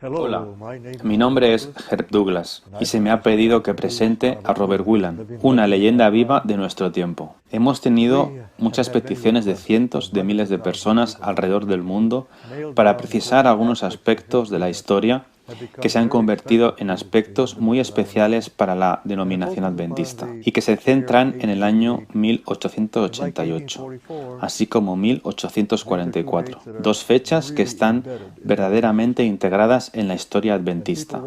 Hola, mi nombre es Herb Douglas y se me ha pedido que presente a Robert Whelan, una leyenda viva de nuestro tiempo. Hemos tenido muchas peticiones de cientos de miles de personas alrededor del mundo para precisar algunos aspectos de la historia que se han convertido en aspectos muy especiales para la denominación adventista y que se centran en el año 1888, así como 1844, dos fechas que están verdaderamente integradas en la historia adventista.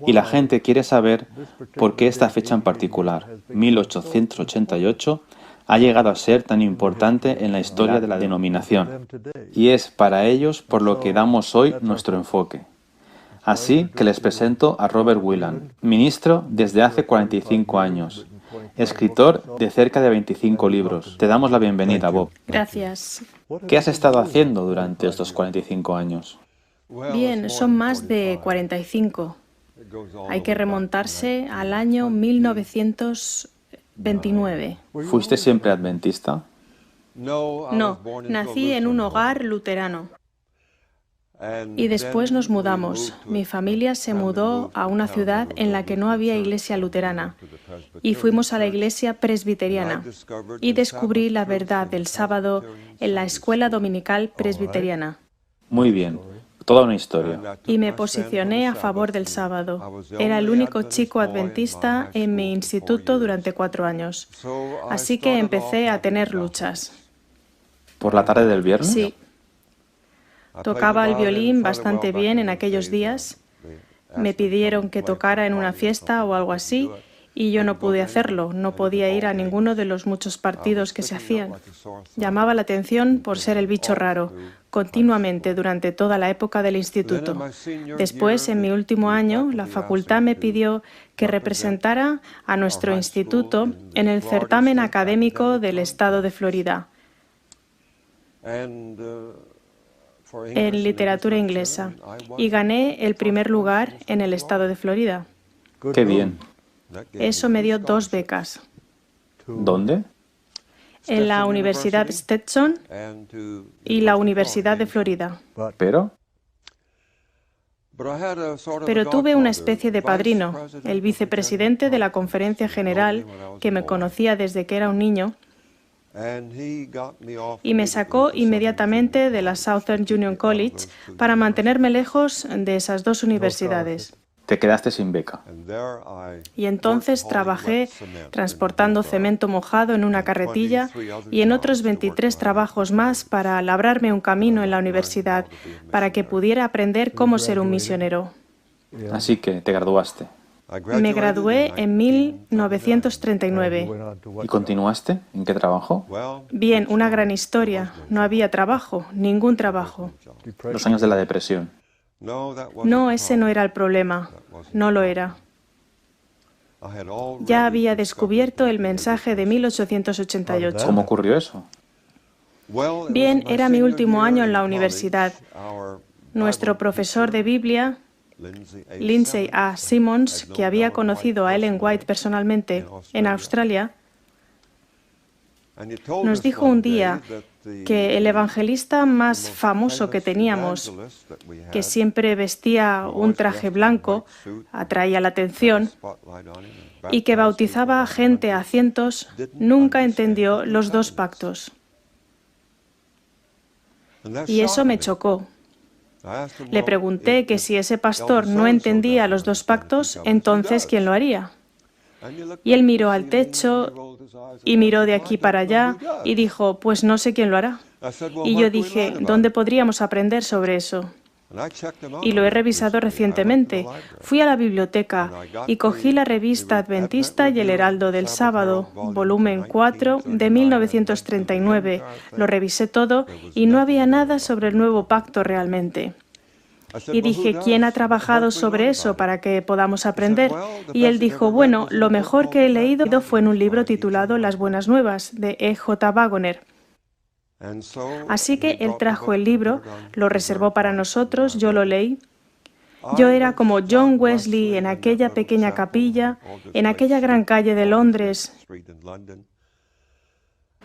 Y la gente quiere saber por qué esta fecha en particular, 1888, ha llegado a ser tan importante en la historia de la denominación. Y es para ellos por lo que damos hoy nuestro enfoque. Así que les presento a Robert Whelan, ministro desde hace 45 años, escritor de cerca de 25 libros. Te damos la bienvenida, Bob. Gracias. ¿Qué has estado haciendo durante estos 45 años? Bien, son más de 45. Hay que remontarse al año 1929. ¿Fuiste siempre adventista? No, nací en un hogar luterano. Y después nos mudamos. Mi familia se mudó a una ciudad en la que no había iglesia luterana y fuimos a la iglesia presbiteriana y descubrí la verdad del sábado en la escuela dominical presbiteriana. Muy bien, toda una historia. Y me posicioné a favor del sábado. Era el único chico adventista en mi instituto durante 4 años. Así que empecé a tener luchas. ¿Por la tarde del viernes? Sí. Tocaba el violín bastante bien en aquellos días. Me pidieron que tocara en una fiesta o algo así y yo no pude hacerlo. No podía ir a ninguno de los muchos partidos que se hacían. Llamaba la atención por ser el bicho raro, continuamente durante toda la época del instituto. Después, en mi último año, la facultad me pidió que representara a nuestro instituto en el certamen académico del estado de Florida en literatura inglesa y gané el primer lugar en el estado de Florida. ¡Qué bien! Eso me dio 2 becas. ¿Dónde? En la Universidad Stetson y la Universidad de Florida. ¿Pero? Pero tuve una especie de padrino, el vicepresidente de la Conferencia General, que me conocía desde que era un niño, y me sacó inmediatamente de la Southern Union College para mantenerme lejos de esas 2 universidades. Te quedaste sin beca. Y entonces trabajé transportando cemento mojado en una carretilla y en otros 23 trabajos más para labrarme un camino en la universidad para que pudiera aprender cómo ser un misionero. Así que te graduaste. Me gradué en 1939. ¿Y continuaste? ¿En qué trabajo? Bien, una gran historia. No había trabajo, ningún trabajo. Los años de la depresión. No, ese no era el problema. No lo era. Ya había descubierto el mensaje de 1888. ¿Cómo ocurrió eso? Bien, era mi último año en la universidad. Nuestro profesor de Biblia, Lindsay A. Simmons, que había conocido a Ellen White personalmente en Australia, nos dijo un día que el evangelista más famoso que teníamos, que siempre vestía un traje blanco, atraía la atención, y que bautizaba a gente a cientos, nunca entendió los 2 pactos. Y eso me chocó. Le pregunté que si ese pastor no entendía los 2 pactos, entonces ¿quién lo haría? Y él miró al techo y miró de aquí para allá y dijo, pues no sé quién lo hará. Y yo dije, ¿dónde podríamos aprender sobre eso? Y lo he revisado recientemente. Fui a la biblioteca y cogí la revista Adventista y el Heraldo del Sábado, volumen 4 de 1939. Lo revisé todo y no había nada sobre el nuevo pacto realmente. Y dije, ¿quién ha trabajado sobre eso para que podamos aprender? Y él dijo, bueno, lo mejor que he leído fue en un libro titulado Las Buenas Nuevas, de E.J. Waggoner. Así que él trajo el libro, lo reservó para nosotros, yo lo leí. Yo era como John Wesley en aquella pequeña capilla, en aquella gran calle de Londres.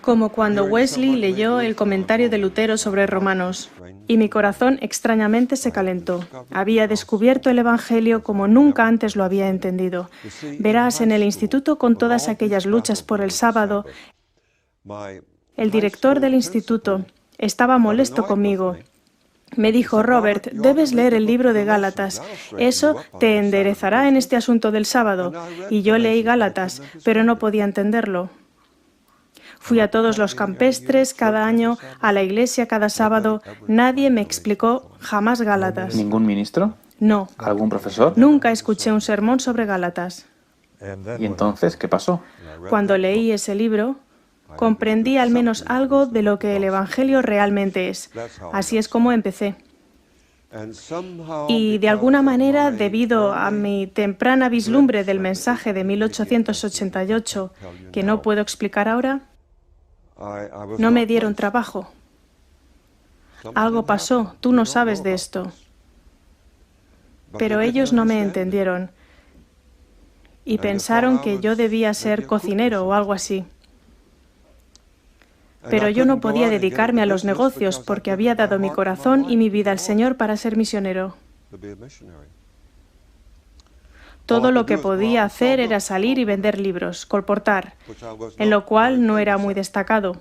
como cuando Wesley leyó el comentario de Lutero sobre Romanos, y mi corazón extrañamente se calentó. Había descubierto el Evangelio como nunca antes lo había entendido. Verás, en el instituto, con todas aquellas luchas por el sábado, el director del instituto estaba molesto conmigo. Me dijo: Robert, debes leer el libro de Gálatas. Eso te enderezará en este asunto del sábado. Y yo leí Gálatas, pero no podía entenderlo. Fui a todos los campestres cada año, a la iglesia cada sábado. Nadie me explicó jamás Gálatas. ¿Ningún ministro? No. ¿Algún profesor? Nunca escuché un sermón sobre Gálatas. ¿Y entonces qué pasó? Cuando leí ese libro, comprendí al menos algo de lo que el Evangelio realmente es. Así es como empecé. Y de alguna manera, debido a mi temprana vislumbre del mensaje de 1888, que no puedo explicar ahora, no me dieron trabajo. Algo pasó, tú no sabes de esto. Pero ellos no me entendieron y pensaron que yo debía ser cocinero o algo así. Pero yo no podía dedicarme a los negocios porque había dado mi corazón y mi vida al Señor para ser misionero. Todo lo que podía hacer era salir y vender libros, colportar, en lo cual no era muy destacado.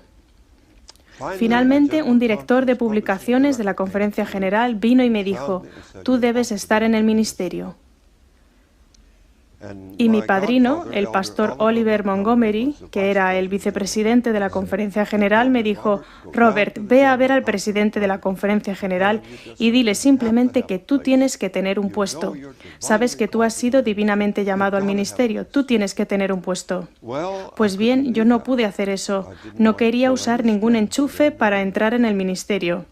Finalmente, un director de publicaciones de la Conferencia General vino y me dijo: tú debes estar en el ministerio. Y mi padrino, el pastor Oliver Montgomery, que era el vicepresidente de la Conferencia General, me dijo: Robert, ve a ver al presidente de la Conferencia General y dile simplemente que tú tienes que tener un puesto. Sabes que tú has sido divinamente llamado al ministerio, tú tienes que tener un puesto. Pues bien, yo no pude hacer eso. No quería usar ningún enchufe para entrar en el ministerio.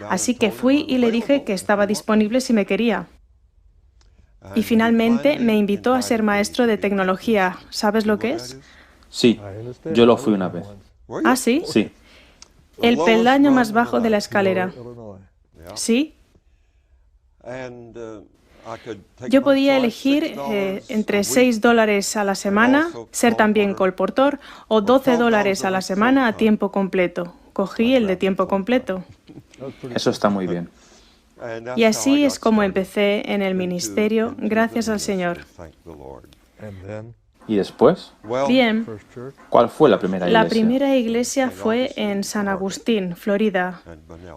Así que fui y le dije que estaba disponible si me quería. Y finalmente me invitó a ser maestro de tecnología. ¿Sabes lo que es? Sí, yo lo fui una vez. ¿Ah, sí? Sí. El peldaño más bajo de la escalera. ¿Sí? Yo podía elegir entre $6 a la semana, ser también colportor, o $12 a la semana a tiempo completo. Cogí el de tiempo completo. Eso está muy bien. Y así es como empecé en el ministerio, gracias al Señor. ¿Y después? Bien, ¿Cuál fue la primera iglesia? la primera iglesia fue en San Agustín, Florida,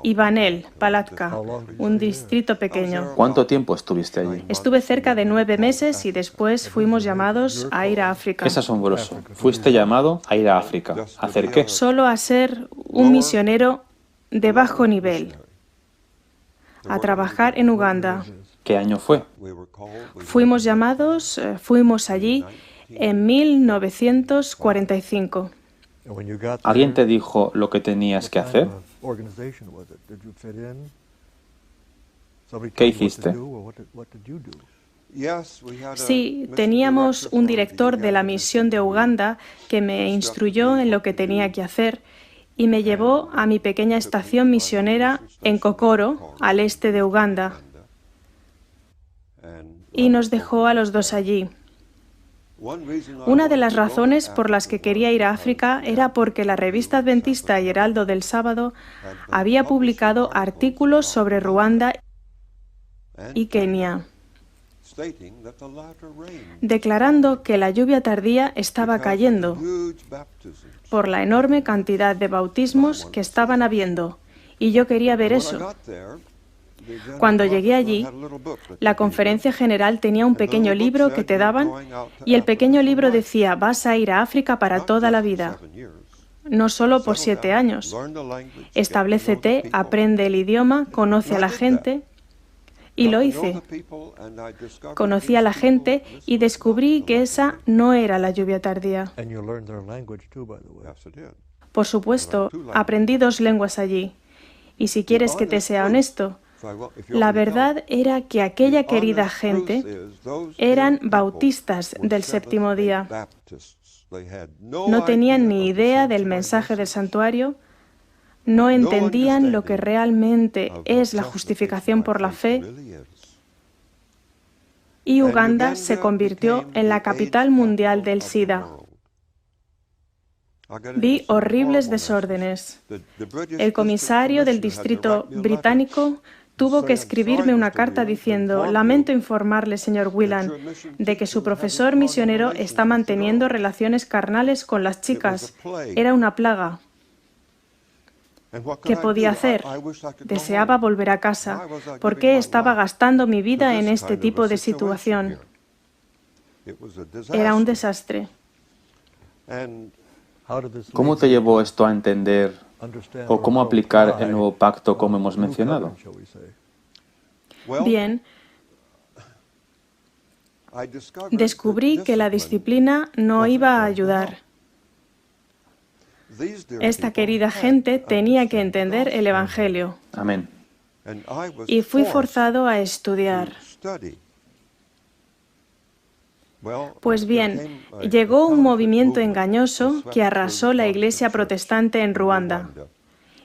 y Banel, Palatka, un distrito pequeño. ¿Cuánto tiempo estuviste allí? Estuve cerca de 9 meses y después fuimos llamados a ir a África. Es asombroso. Fuiste llamado a ir a África. ¿A hacer qué? Solo a ser un misionero de bajo nivel, a trabajar en Uganda. ¿Qué año fue? Fuimos llamados, fuimos allí en 1945. ¿Alguien te dijo lo que tenías que hacer? ¿Qué hiciste? Sí, teníamos un director de la misión de Uganda que me instruyó en lo que tenía que hacer y me llevó a mi pequeña estación misionera en Kokoro, al este de Uganda, y nos dejó a los dos allí. Una de las razones por las que quería ir a África era porque la revista adventista y Heraldo del Sábado había publicado artículos sobre Ruanda y Kenia, declarando que la lluvia tardía estaba cayendo por la enorme cantidad de bautismos que estaban habiendo, y yo quería ver eso. Cuando llegué allí, la Conferencia General tenía un pequeño libro que te daban, y el pequeño libro decía: vas a ir a África para toda la vida, no solo por 7 años. Establécete, aprende el idioma, conoce a la gente. Y lo hice. Conocí a la gente y descubrí que esa no era la lluvia tardía. Por supuesto, aprendí 2 lenguas allí. Y si quieres que te sea honesto, la verdad era que aquella querida gente eran bautistas del séptimo día. No tenían ni idea del mensaje del santuario, no entendían lo que realmente es la justificación por la fe, y Uganda se convirtió en la capital mundial del SIDA. Vi horribles desórdenes. El comisario del distrito británico tuvo que escribirme una carta diciendo: lamento informarle, señor Whelan, de que su profesor misionero está manteniendo relaciones carnales con las chicas. Era una plaga. ¿Qué podía hacer? Deseaba volver a casa. ¿Por qué estaba gastando mi vida en este tipo de situación? Era un desastre. ¿Cómo te llevó esto a entender o cómo aplicar el nuevo pacto como hemos mencionado? Bien, descubrí que la disciplina no iba a ayudar. Esta querida gente tenía que entender el Evangelio. Amén. Y fui forzado a estudiar. Pues bien, llegó un movimiento engañoso que arrasó la iglesia protestante en Ruanda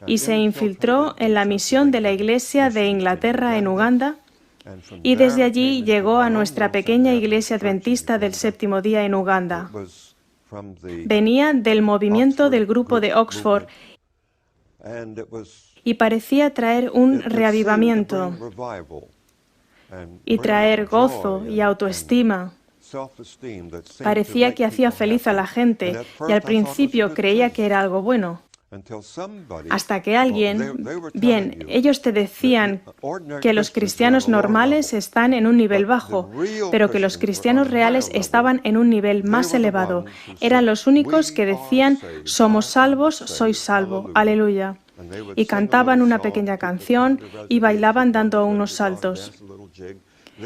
y se infiltró en la misión de la iglesia de Inglaterra en Uganda, y desde allí llegó a nuestra pequeña iglesia adventista del séptimo día en Uganda. Venía del movimiento del grupo de Oxford y parecía traer un reavivamiento y traer gozo y autoestima. Parecía que hacía feliz a la gente y al principio creía que era algo bueno. Hasta que alguien, bien, ellos te decían que los cristianos normales están en un nivel bajo, pero que los cristianos reales estaban en un nivel más elevado. Eran los únicos que decían: somos salvos, sois salvo, aleluya. Y cantaban una pequeña canción y bailaban dando unos saltos.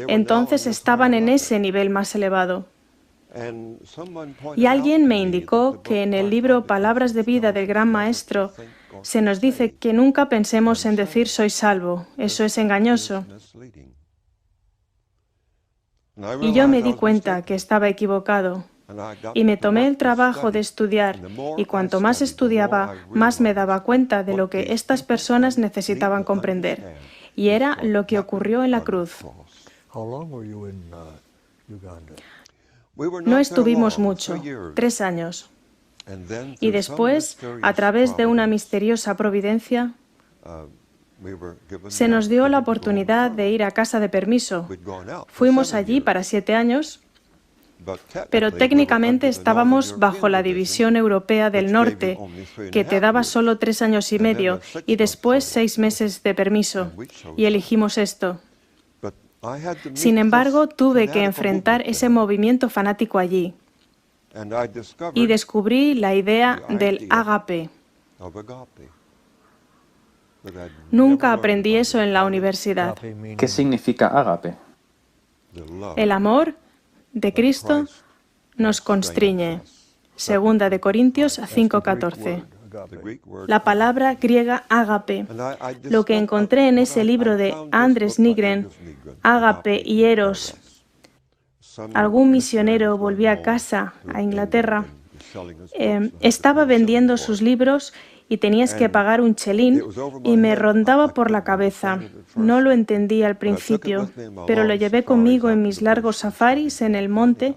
Entonces estaban en ese nivel más elevado. Y alguien me indicó que en el libro Palabras de Vida del Gran Maestro se nos dice que nunca pensemos en decir soy salvo. Eso es engañoso. Y yo me di cuenta que estaba equivocado. Y me tomé el trabajo de estudiar, y cuanto más estudiaba, más me daba cuenta de lo que estas personas necesitaban comprender. Y era lo que ocurrió en la cruz. No estuvimos mucho, 3 años. Y después, a través de una misteriosa providencia, se nos dio la oportunidad de ir a casa de permiso. Fuimos allí para 7 años, pero técnicamente estábamos bajo la División Europea del Norte, que te daba solo 3 años y medio y después 6 meses de permiso. Y elegimos esto. Sin embargo, tuve que enfrentar ese movimiento fanático allí y descubrí la idea del ágape. Nunca aprendí eso en la universidad. ¿Qué significa ágape? El amor de Cristo nos constriñe. Segunda de Corintios 5:14. La palabra griega ágape, lo que encontré en ese libro de Andrés Nygren, ágape y eros. Algún misionero volvía a casa, a Inglaterra, estaba vendiendo sus libros y tenías que pagar un chelín y me rondaba por la cabeza. No lo entendí al principio, pero lo llevé conmigo en mis largos safaris en el monte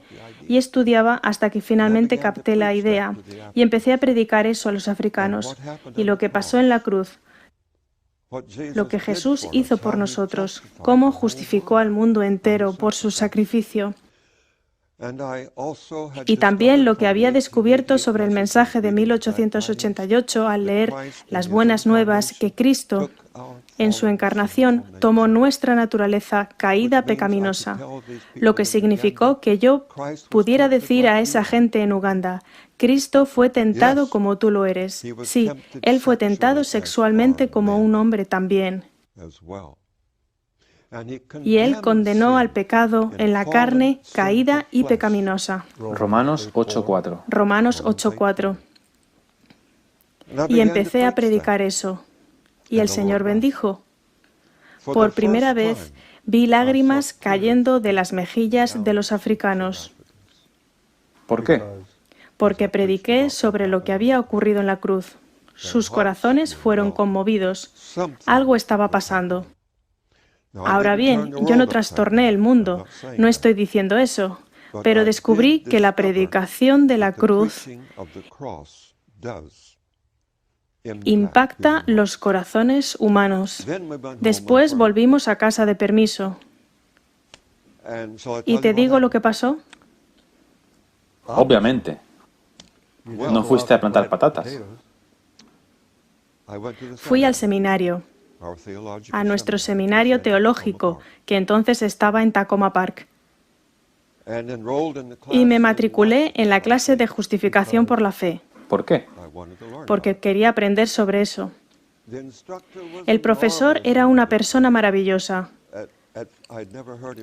y estudiaba hasta que finalmente capté la idea y empecé a predicar eso a los africanos. Y lo que pasó en la cruz, lo que Jesús hizo por nosotros, cómo justificó al mundo entero por su sacrificio. Y también lo que había descubierto sobre el mensaje de 1888 al leer las buenas nuevas que Cristo, en su encarnación, tomó nuestra naturaleza caída pecaminosa, lo que significó que yo pudiera decir a esa gente en Uganda: Cristo fue tentado como tú lo eres. Sí, Él fue tentado sexualmente como un hombre también. Y Él condenó al pecado en la carne caída y pecaminosa. Romanos 8:4. Romanos 8:4. Y empecé a predicar eso. Y el Señor bendijo. Por primera vez vi lágrimas cayendo de las mejillas de los africanos. ¿Por qué? Porque prediqué sobre lo que había ocurrido en la cruz. Sus corazones fueron conmovidos. Algo estaba pasando. Ahora bien, yo no trastorné el mundo, no estoy diciendo eso, pero descubrí que la predicación de la cruz impacta los corazones humanos. Después volvimos a casa de permiso. ¿Y te digo lo que pasó? Obviamente. No fuiste a plantar patatas. Fui al seminario, a nuestro seminario teológico, que entonces estaba en Takoma Park. Y me matriculé en la clase de justificación por la fe. ¿Por qué? Porque quería aprender sobre eso. El profesor era una persona maravillosa.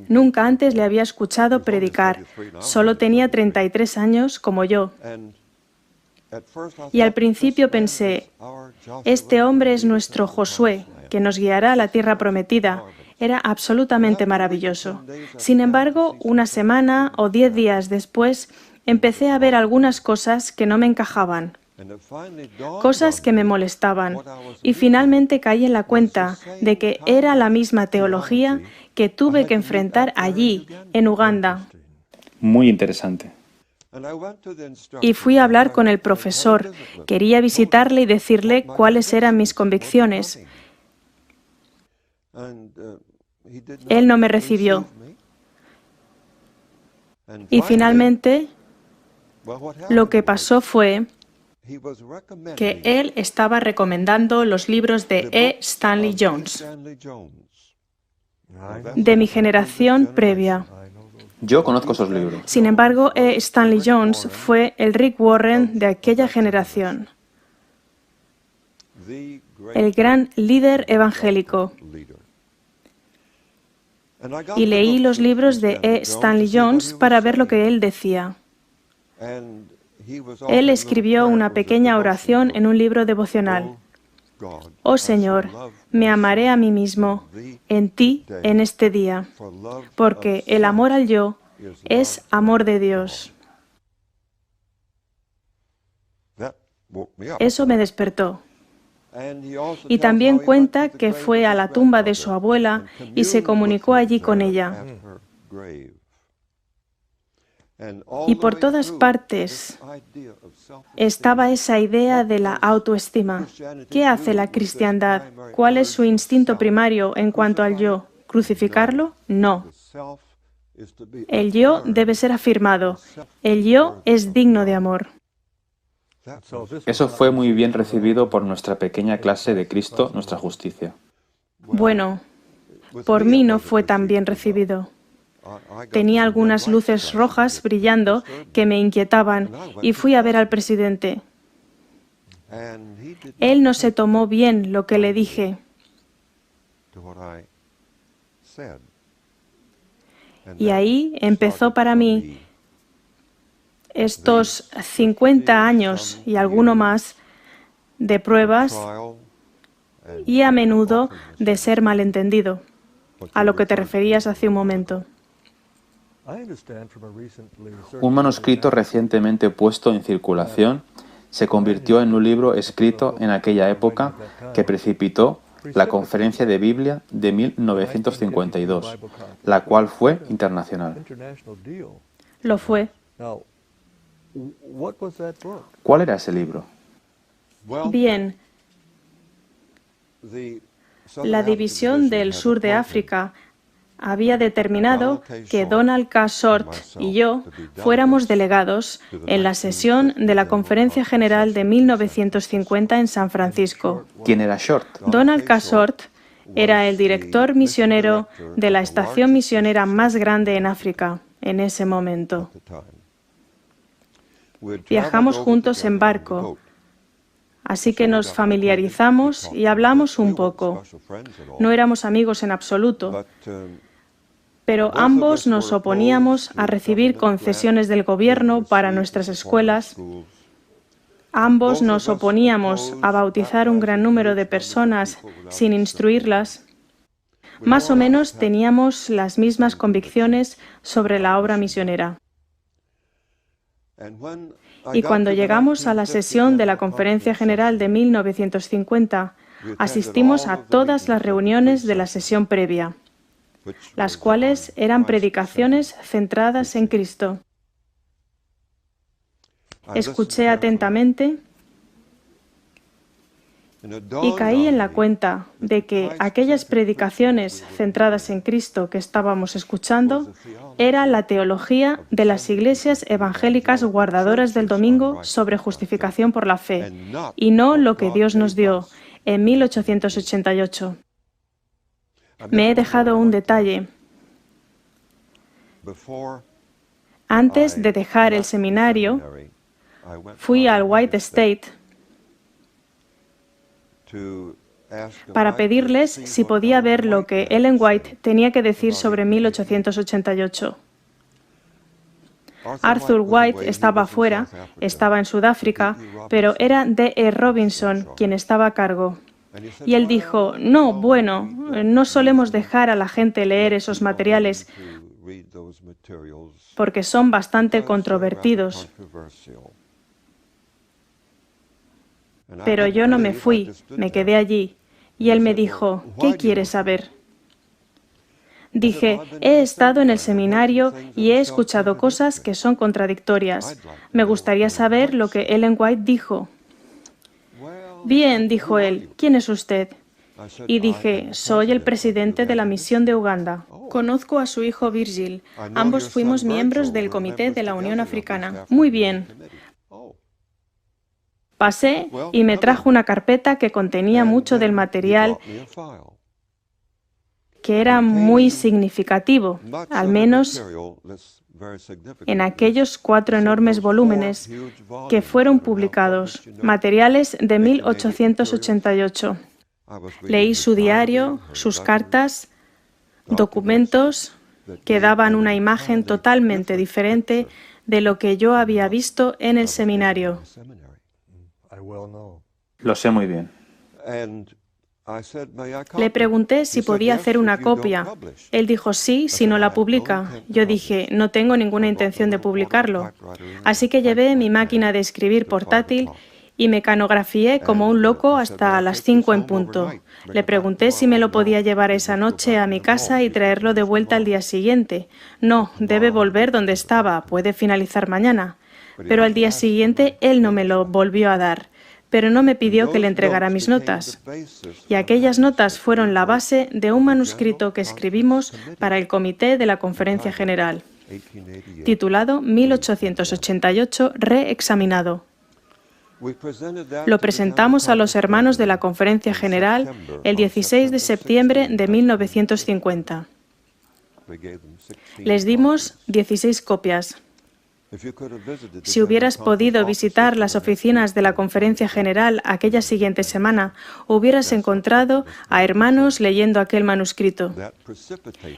Nunca antes le había escuchado predicar. Solo tenía 33 años, como yo. Y al principio pensé, este hombre es nuestro Josué, que nos guiará a la tierra prometida. Era absolutamente maravilloso. Sin embargo, una semana o 10 días después, empecé a ver algunas cosas que no me encajaban, cosas que me molestaban, y finalmente caí en la cuenta de que era la misma teología que tuve que enfrentar allí, en Uganda. Muy interesante. Y fui a hablar con el profesor. Quería visitarle y decirle cuáles eran mis convicciones. Él no me recibió. Y finalmente, lo que pasó fue que él estaba recomendando los libros de E. Stanley Jones, de mi generación previa. Yo conozco esos libros. Sin embargo, E. Stanley Jones fue el Rick Warren de aquella generación, el gran líder evangélico. Y leí los libros de E. Stanley Jones para ver lo que él decía. Él escribió una pequeña oración en un libro devocional. Oh Señor, me amaré a mí mismo en ti en este día, porque el amor al yo es amor de Dios. Eso me despertó. Y también cuenta que fue a la tumba de su abuela y se comunicó allí con ella. Y por todas partes estaba esa idea de la autoestima. ¿Qué hace la cristiandad? ¿Cuál es su instinto primario en cuanto al yo? ¿Crucificarlo? No. El yo debe ser afirmado. El yo es digno de amor. Eso fue muy bien recibido por nuestra pequeña clase de Cristo, nuestra justicia. Bueno, por mí no fue tan bien recibido. Tenía algunas luces rojas brillando que me inquietaban y fui a ver al presidente. Él no se tomó bien lo que le dije. Y ahí empezó para mí estos 50 años y alguno más de pruebas y a menudo de ser malentendido, a lo que te referías hace un momento. Un manuscrito recientemente puesto en circulación se convirtió en un libro escrito en aquella época que precipitó la Conferencia de Biblia de 1952, la cual fue internacional. Lo fue. ¿Cuál era ese libro? Bien, la división del sur de África había determinado que Donald K. Short y yo fuéramos delegados en la sesión de la Conferencia General de 1950 en San Francisco. ¿Quién era Short? Donald K. Short era el director misionero de la estación misionera más grande en África en ese momento. Viajamos juntos en barco, así que nos familiarizamos y hablamos un poco. No éramos amigos en absoluto, pero ambos nos oponíamos a recibir concesiones del gobierno para nuestras escuelas. Ambos nos oponíamos a bautizar un gran número de personas sin instruirlas. Más o menos teníamos las mismas convicciones sobre la obra misionera. Y cuando llegamos a la sesión de la Conferencia General de 1950, asistimos a todas las reuniones de la sesión previa, las cuales eran predicaciones centradas en Cristo. Escuché atentamente Y caí en la cuenta de que aquellas predicaciones centradas en Cristo que estábamos escuchando era la teología de las iglesias evangélicas guardadoras del domingo sobre justificación por la fe, y no lo que Dios nos dio en 1888. Me he dejado un detalle. Antes de dejar el seminario, fui al White State para pedirles si podía ver lo que Ellen White tenía que decir sobre 1888. Arthur White estaba afuera, estaba en Sudáfrica, pero era D.E. Robinson quien estaba a cargo. Y él dijo, no, bueno, no solemos dejar a la gente leer esos materiales porque son bastante controvertidos. Pero yo no me fui, me quedé allí. Y él me dijo, ¿qué quieres saber? Dije, he estado en el seminario y he escuchado cosas que son contradictorias. Me gustaría saber lo que Ellen White dijo. Bien, dijo él, ¿quién es usted? Y dije, soy el presidente de la misión de Uganda. Conozco a su hijo Virgil. Ambos fuimos miembros del Comité de la Unión Africana. Muy bien. Pasé y me trajo una carpeta que contenía mucho del material que era muy significativo, al menos en aquellos 4 enormes volúmenes que fueron publicados, materiales de 1888. Leí su diario, sus cartas, documentos que daban una imagen totalmente diferente de lo que yo había visto en el seminario. Lo sé muy bien. Le pregunté si podía hacer una copia. Él dijo sí, si no la publica. Yo dije, no tengo ninguna intención de publicarlo. Así que llevé mi máquina de escribir portátil y mecanografié como un loco hasta las 5 en punto. Le pregunté si me lo podía llevar esa noche a mi casa y traerlo de vuelta al día siguiente. No, debe volver donde estaba, puede finalizar mañana. Pero al día siguiente él no me lo volvió a dar, pero no me pidió que le entregara mis notas. Y aquellas notas fueron la base de un manuscrito que escribimos para el Comité de la Conferencia General, titulado 1888 reexaminado. Lo presentamos a los hermanos de la Conferencia General el 16 de septiembre de 1950. Les dimos 16 copias. Si hubieras podido visitar las oficinas de la Conferencia General aquella siguiente semana, hubieras encontrado a hermanos leyendo aquel manuscrito.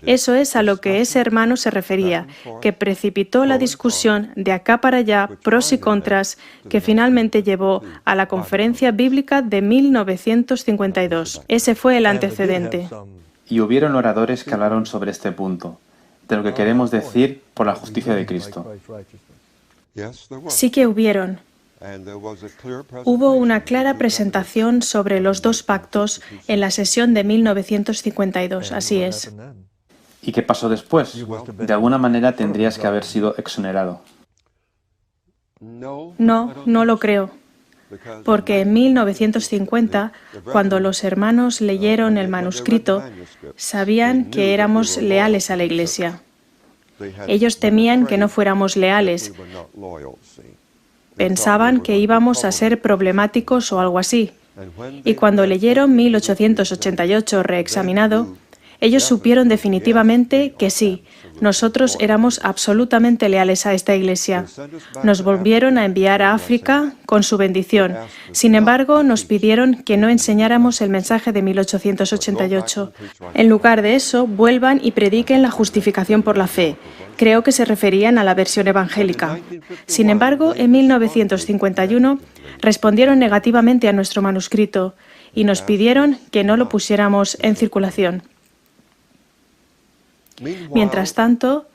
Eso es a lo que ese hermano se refería, que precipitó la discusión de acá para allá, pros y contras, que finalmente llevó a la Conferencia Bíblica de 1952. Ese fue el antecedente. Y hubieron oradores que hablaron sobre este punto, de lo que queremos decir por la justicia de Cristo. Sí que hubieron. Hubo una clara presentación sobre los 2 pactos en la sesión de 1952, así es. ¿Y qué pasó después? De alguna manera tendrías que haber sido exonerado. No, no lo creo. Porque en 1950, cuando los hermanos leyeron el manuscrito, sabían que éramos leales a la Iglesia. Ellos temían que no fuéramos leales. Pensaban que íbamos a ser problemáticos o algo así. Y cuando leyeron 1888 reexaminado, ellos supieron definitivamente que sí, nosotros éramos absolutamente leales a esta Iglesia. Nos volvieron a enviar a África con su bendición. Sin embargo, nos pidieron que no enseñáramos el mensaje de 1888. En lugar de eso, vuelvan y prediquen la justificación por la fe. Creo que se referían a la versión evangélica. Sin embargo, en 1951 respondieron negativamente a nuestro manuscrito y nos pidieron que no lo pusiéramos en circulación. Mientras tanto,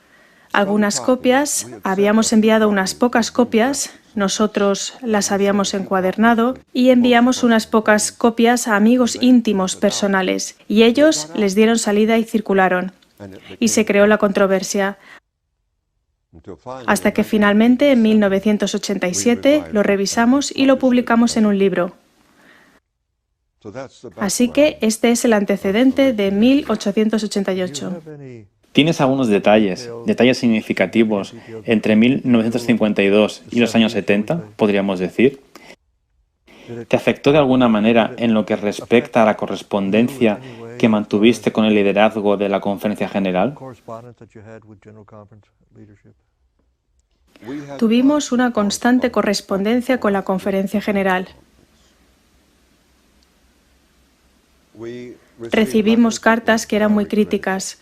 algunas copias, habíamos enviado unas pocas copias, nosotros las habíamos encuadernado y enviamos unas pocas copias a amigos íntimos personales y ellos les dieron salida y circularon. Y se creó la controversia. Hasta que finalmente, en 1987, lo revisamos y lo publicamos en un libro. Así que este es el antecedente de 1888. ¿Tienes algunos detalles significativos entre 1952 y los años 70, podríamos decir? ¿Te afectó de alguna manera en lo que respecta a la correspondencia que mantuviste con el liderazgo de la Conferencia General? Tuvimos una constante correspondencia con la Conferencia General. Recibimos cartas que eran muy críticas.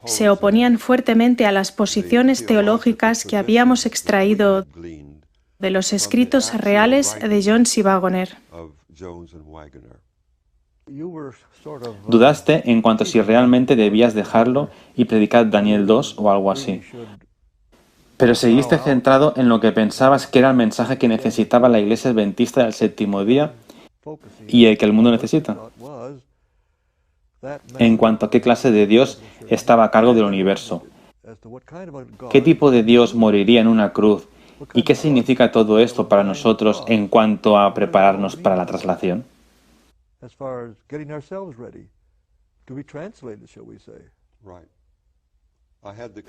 Se oponían fuertemente a las posiciones teológicas que habíamos extraído de los escritos reales de Jones y Wagoner. Dudaste en cuanto a si realmente debías dejarlo y predicar Daniel 2 o algo así. Pero seguiste centrado en lo que pensabas que era el mensaje que necesitaba la Iglesia Adventista del Séptimo Día y el que el mundo necesita. En cuanto a qué clase de Dios estaba a cargo del universo. ¿Qué tipo de Dios moriría en una cruz? ¿Y qué significa todo esto para nosotros en cuanto a prepararnos para la traslación?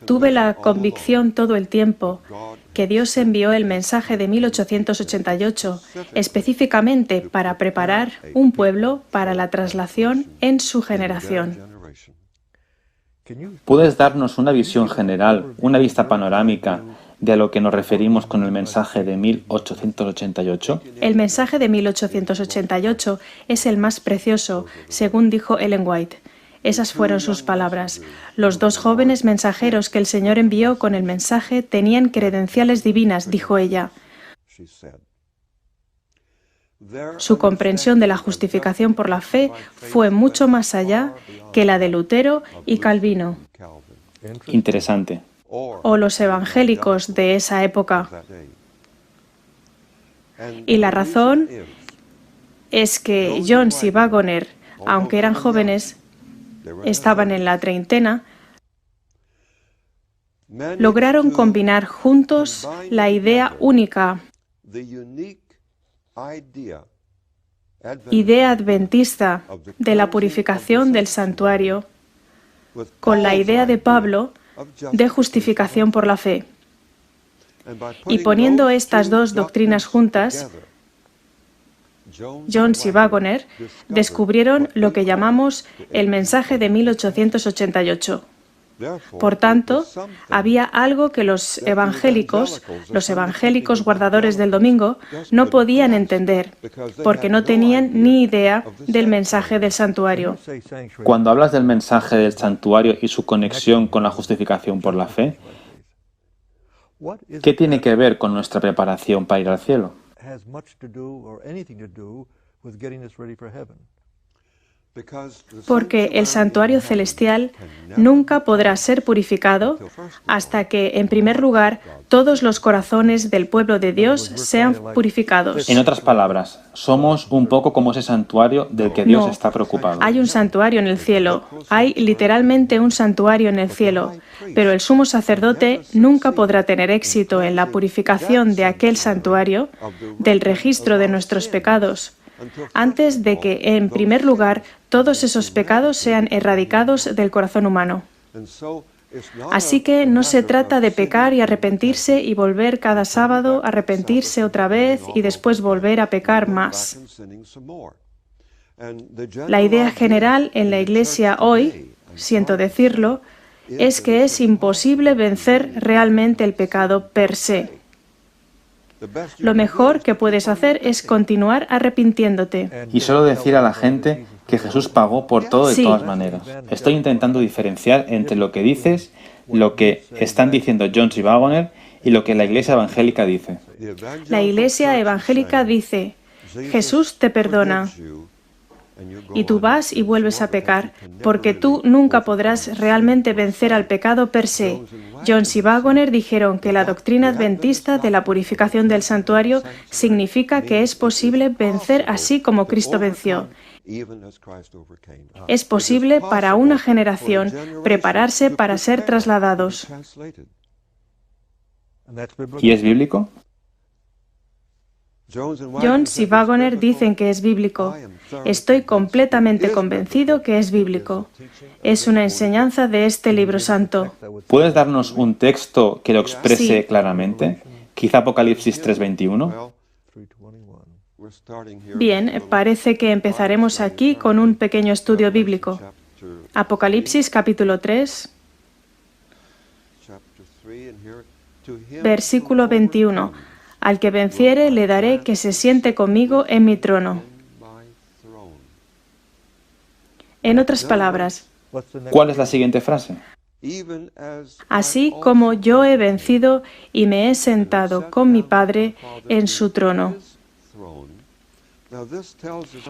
Tuve la convicción todo el tiempo que Dios envió el mensaje de 1888 específicamente para preparar un pueblo para la traslación en su generación. ¿Puedes darnos una visión general, una vista panorámica de a lo que nos referimos con el mensaje de 1888? El mensaje de 1888 es el más precioso, según dijo Ellen White. Esas fueron sus palabras. Los dos jóvenes mensajeros que el Señor envió con el mensaje tenían credenciales divinas, dijo ella. Su comprensión de la justificación por la fe fue mucho más allá que la de Lutero y Calvino. Interesante. O los evangélicos de esa época. Y la razón es que Jones y Wagoner, aunque eran jóvenes, estaban en la treintena, lograron combinar juntos la idea única, idea adventista de la purificación del santuario, con la idea de Pablo de justificación por la fe. Y poniendo estas dos doctrinas juntas, Jones y Wagoner descubrieron lo que llamamos el mensaje de 1888. Por tanto, había algo que los evangélicos guardadores del domingo, no podían entender, porque no tenían ni idea del mensaje del santuario. Cuando hablas del mensaje del santuario y su conexión con la justificación por la fe, ¿qué tiene que ver con nuestra preparación para ir al cielo? Porque el santuario celestial nunca podrá ser purificado hasta que, en primer lugar, todos los corazones del pueblo de Dios sean purificados. En otras palabras, somos un poco como ese santuario del que Dios está preocupado. Hay un santuario en el cielo. Hay literalmente un santuario en el cielo. Pero el sumo sacerdote nunca podrá tener éxito en la purificación de aquel santuario, del registro de nuestros pecados, antes de que, en primer lugar, todos esos pecados sean erradicados del corazón humano. Así que no se trata de pecar y arrepentirse y volver cada sábado, arrepentirse otra vez y después volver a pecar más. La idea general en la Iglesia hoy, siento decirlo, es que es imposible vencer realmente el pecado per se. Lo mejor que puedes hacer es continuar arrepintiéndote. Y solo decir a la gente que Jesús pagó por todo de todas maneras. Estoy intentando diferenciar entre lo que dices, lo que están diciendo Jones y Wagoner y lo que la Iglesia evangélica dice. La Iglesia evangélica dice, Jesús te perdona. Y tú vas y vuelves a pecar, porque tú nunca podrás realmente vencer al pecado per se. Jones y Wagoner dijeron que la doctrina adventista de la purificación del santuario significa que es posible vencer así como Cristo venció. Es posible para una generación prepararse para ser trasladados. ¿Y es bíblico? Jones y Wagoner dicen que es bíblico. Estoy completamente convencido que es bíblico. Es una enseñanza de este libro santo. ¿Puedes darnos un texto que lo exprese claramente? Quizá Apocalipsis 3:21. Bien, parece que empezaremos aquí con un pequeño estudio bíblico. Apocalipsis capítulo 3, versículo 21. Al que venciere le daré que se siente conmigo en mi trono. En otras palabras, ¿Cuál es la siguiente frase? así como yo he vencido y me he sentado con mi Padre en su trono.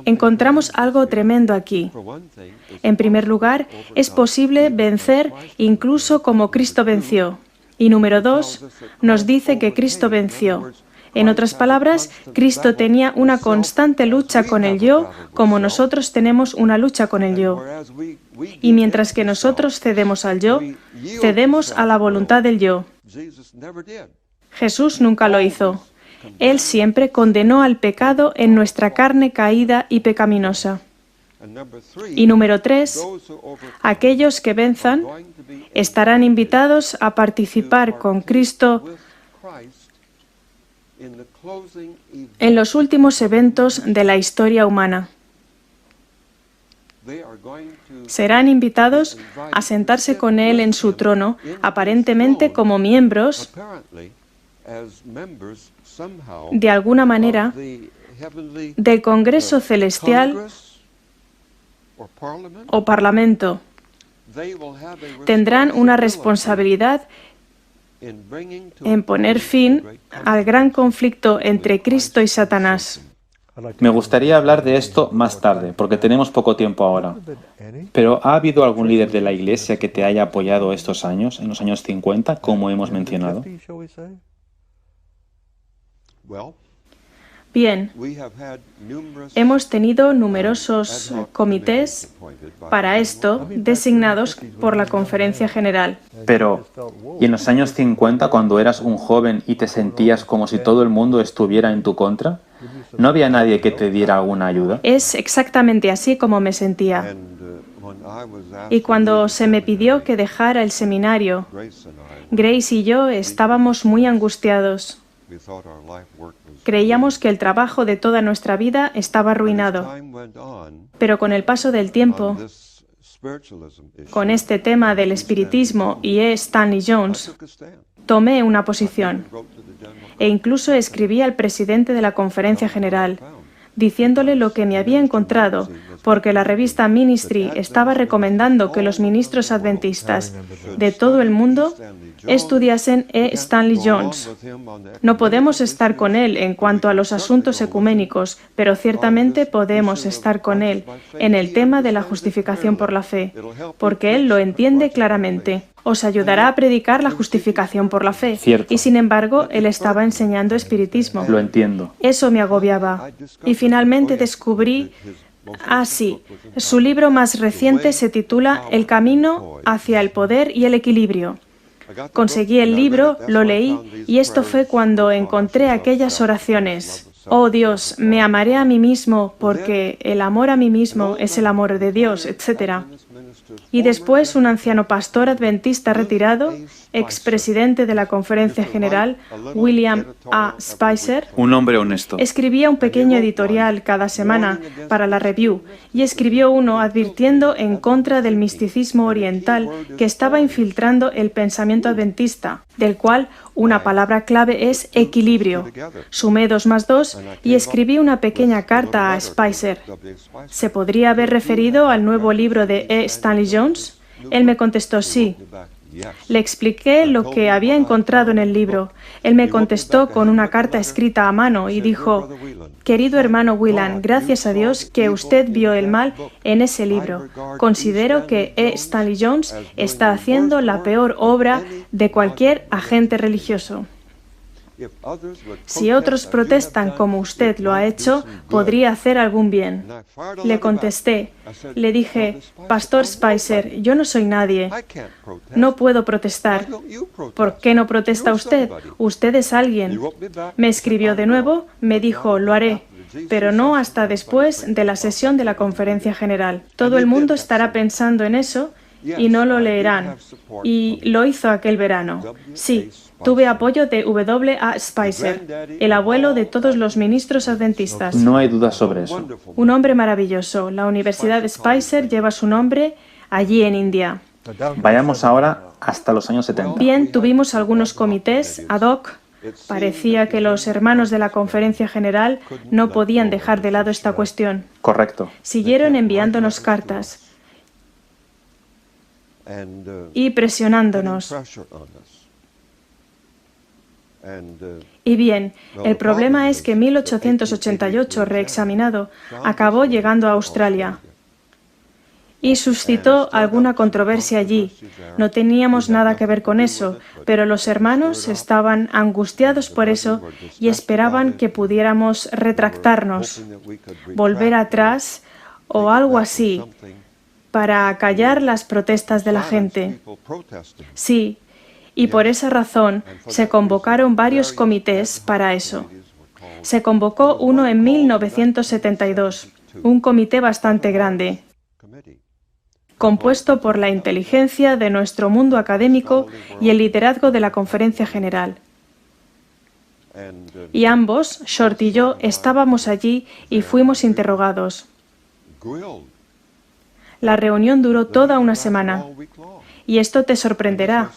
Encontramos algo tremendo aquí. En primer lugar, es posible vencer incluso como Cristo venció. Y número 2, nos dice que Cristo venció. En otras palabras, Cristo tenía una constante lucha con el yo, como nosotros tenemos una lucha con el yo. Y mientras que nosotros cedemos al yo, cedemos a la voluntad del yo. Jesús nunca lo hizo. Él siempre condenó al pecado en nuestra carne caída y pecaminosa. Y número 3, aquellos que venzan estarán invitados a participar con Cristo en los últimos eventos de la historia humana. Serán invitados a sentarse con Él en su trono, aparentemente como miembros, de alguna manera, del Congreso Celestial o Parlamento. Tendrán una responsabilidad en poner fin al gran conflicto entre Cristo y Satanás. Me gustaría hablar de esto más tarde, porque tenemos poco tiempo ahora. Pero ¿ha habido algún líder de la Iglesia que te haya apoyado estos años, en los años 50, como hemos mencionado? Bien, hemos tenido numerosos comités para esto designados por la Conferencia General. Pero, ¿y en los años 50, cuando eras un joven y te sentías como si todo el mundo estuviera en tu contra? ¿No había nadie que te diera alguna ayuda? Es exactamente así como me sentía. Y cuando se me pidió que dejara el seminario, Grace y yo estábamos muy angustiados. Creíamos que el trabajo de toda nuestra vida estaba arruinado. Pero con el paso del tiempo, con este tema del espiritismo y E. Stanley Jones, tomé una posición e incluso escribí al presidente de la Conferencia General, diciéndole lo que me había encontrado, porque la revista Ministry estaba recomendando que los ministros adventistas de todo el mundo estudiasen E. Stanley Jones. No podemos estar con él en cuanto a los asuntos ecuménicos, pero ciertamente podemos estar con él en el tema de la justificación por la fe, porque él lo entiende claramente. Os ayudará a predicar la justificación por la fe. Cierto. Y sin embargo, él estaba enseñando espiritismo. Lo entiendo. Eso me agobiaba. Y finalmente descubrí... sí, su libro más reciente se titula El camino hacia el poder y el equilibrio. Conseguí el libro, lo leí, y esto fue cuando encontré aquellas oraciones. Oh Dios, me amaré a mí mismo porque el amor a mí mismo es el amor de Dios, etc. Y después un anciano pastor adventista retirado, expresidente de la Conferencia General, William A. Spicer, Un hombre honesto. escribía un pequeño editorial cada semana para la Review y escribió uno advirtiendo en contra del misticismo oriental que estaba infiltrando el pensamiento adventista, del cual una palabra clave es equilibrio. Sumé 2 más 2 y escribí una pequeña carta a Spicer. ¿Se podría haber referido al nuevo libro de E. Stanley Jones? Él me contestó sí. Le expliqué lo que había encontrado en el libro. Él me contestó con una carta escrita a mano y dijo: querido hermano Whelan, gracias a Dios que usted vio el mal en ese libro. Considero que E. Stanley Jones está haciendo la peor obra de cualquier agente religioso. Si otros protestan como usted lo ha hecho, podría hacer algún bien. Le contesté. Le dije, Pastor Spicer, yo no soy nadie. No puedo protestar. ¿Por qué no protesta usted? Usted es alguien. Me escribió de nuevo, me dijo, lo haré, pero no hasta después de la sesión de la Conferencia General. Todo el mundo estará pensando en eso y no lo leerán. Y lo hizo aquel verano. Sí, tuve apoyo de W.A. Spicer, el abuelo de todos los ministros adventistas. No hay duda sobre eso. Un hombre maravilloso. La Universidad de Spicer lleva su nombre allí en India. Vayamos ahora hasta los años 70. Bien, tuvimos algunos comités ad hoc. Parecía que los hermanos de la Conferencia General no podían dejar de lado esta cuestión. Correcto. Siguieron enviándonos cartas y presionándonos. Y bien, el problema es que 1888, reexaminado, acabó llegando a Australia y suscitó alguna controversia allí. No teníamos nada que ver con eso, pero los hermanos estaban angustiados por eso y esperaban que pudiéramos retractarnos, volver atrás o algo así, para acallar las protestas de la gente. Sí, y por esa razón se convocaron varios comités para eso. Se convocó uno en 1972, un comité bastante grande, compuesto por la inteligencia de nuestro mundo académico y el liderazgo de la Conferencia General. Y ambos, Short y yo, estábamos allí y fuimos interrogados. La reunión duró toda una semana. Y esto te sorprenderá.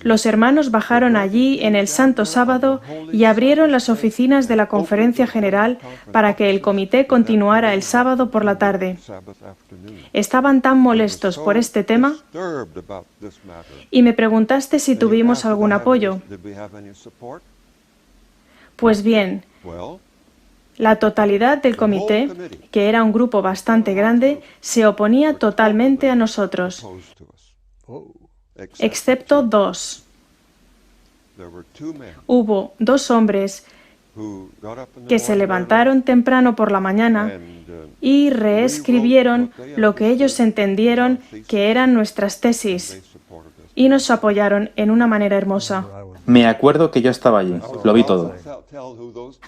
Los hermanos bajaron allí en el Santo Sábado y abrieron las oficinas de la Conferencia General para que el comité continuara el sábado por la tarde. Estaban tan molestos por este tema y me preguntaste si tuvimos algún apoyo. Pues bien, la totalidad del comité, que era un grupo bastante grande, se oponía totalmente a nosotros, excepto dos. Hubo dos hombres que se levantaron temprano por la mañana y reescribieron lo que ellos entendieron que eran nuestras tesis y nos apoyaron en una manera hermosa. Me acuerdo que yo estaba allí, lo vi todo.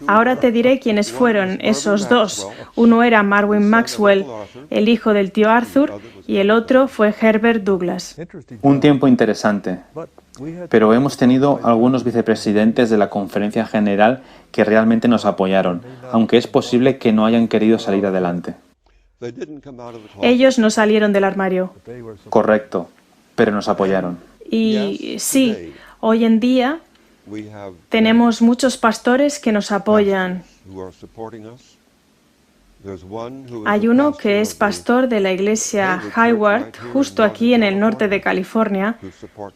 Ahora te diré quiénes fueron esos dos. Uno era Marvin Maxwell, el hijo del tío Arthur, y el otro fue Herbert Douglas. Un tiempo interesante, pero hemos tenido algunos vicepresidentes de la Conferencia General que realmente nos apoyaron, aunque es posible que no hayan querido salir adelante. Ellos no salieron del armario. Correcto, pero nos apoyaron. Y sí, hoy en día tenemos muchos pastores que nos apoyan. Hay uno que es pastor de la iglesia Hayward, justo aquí en el norte de California,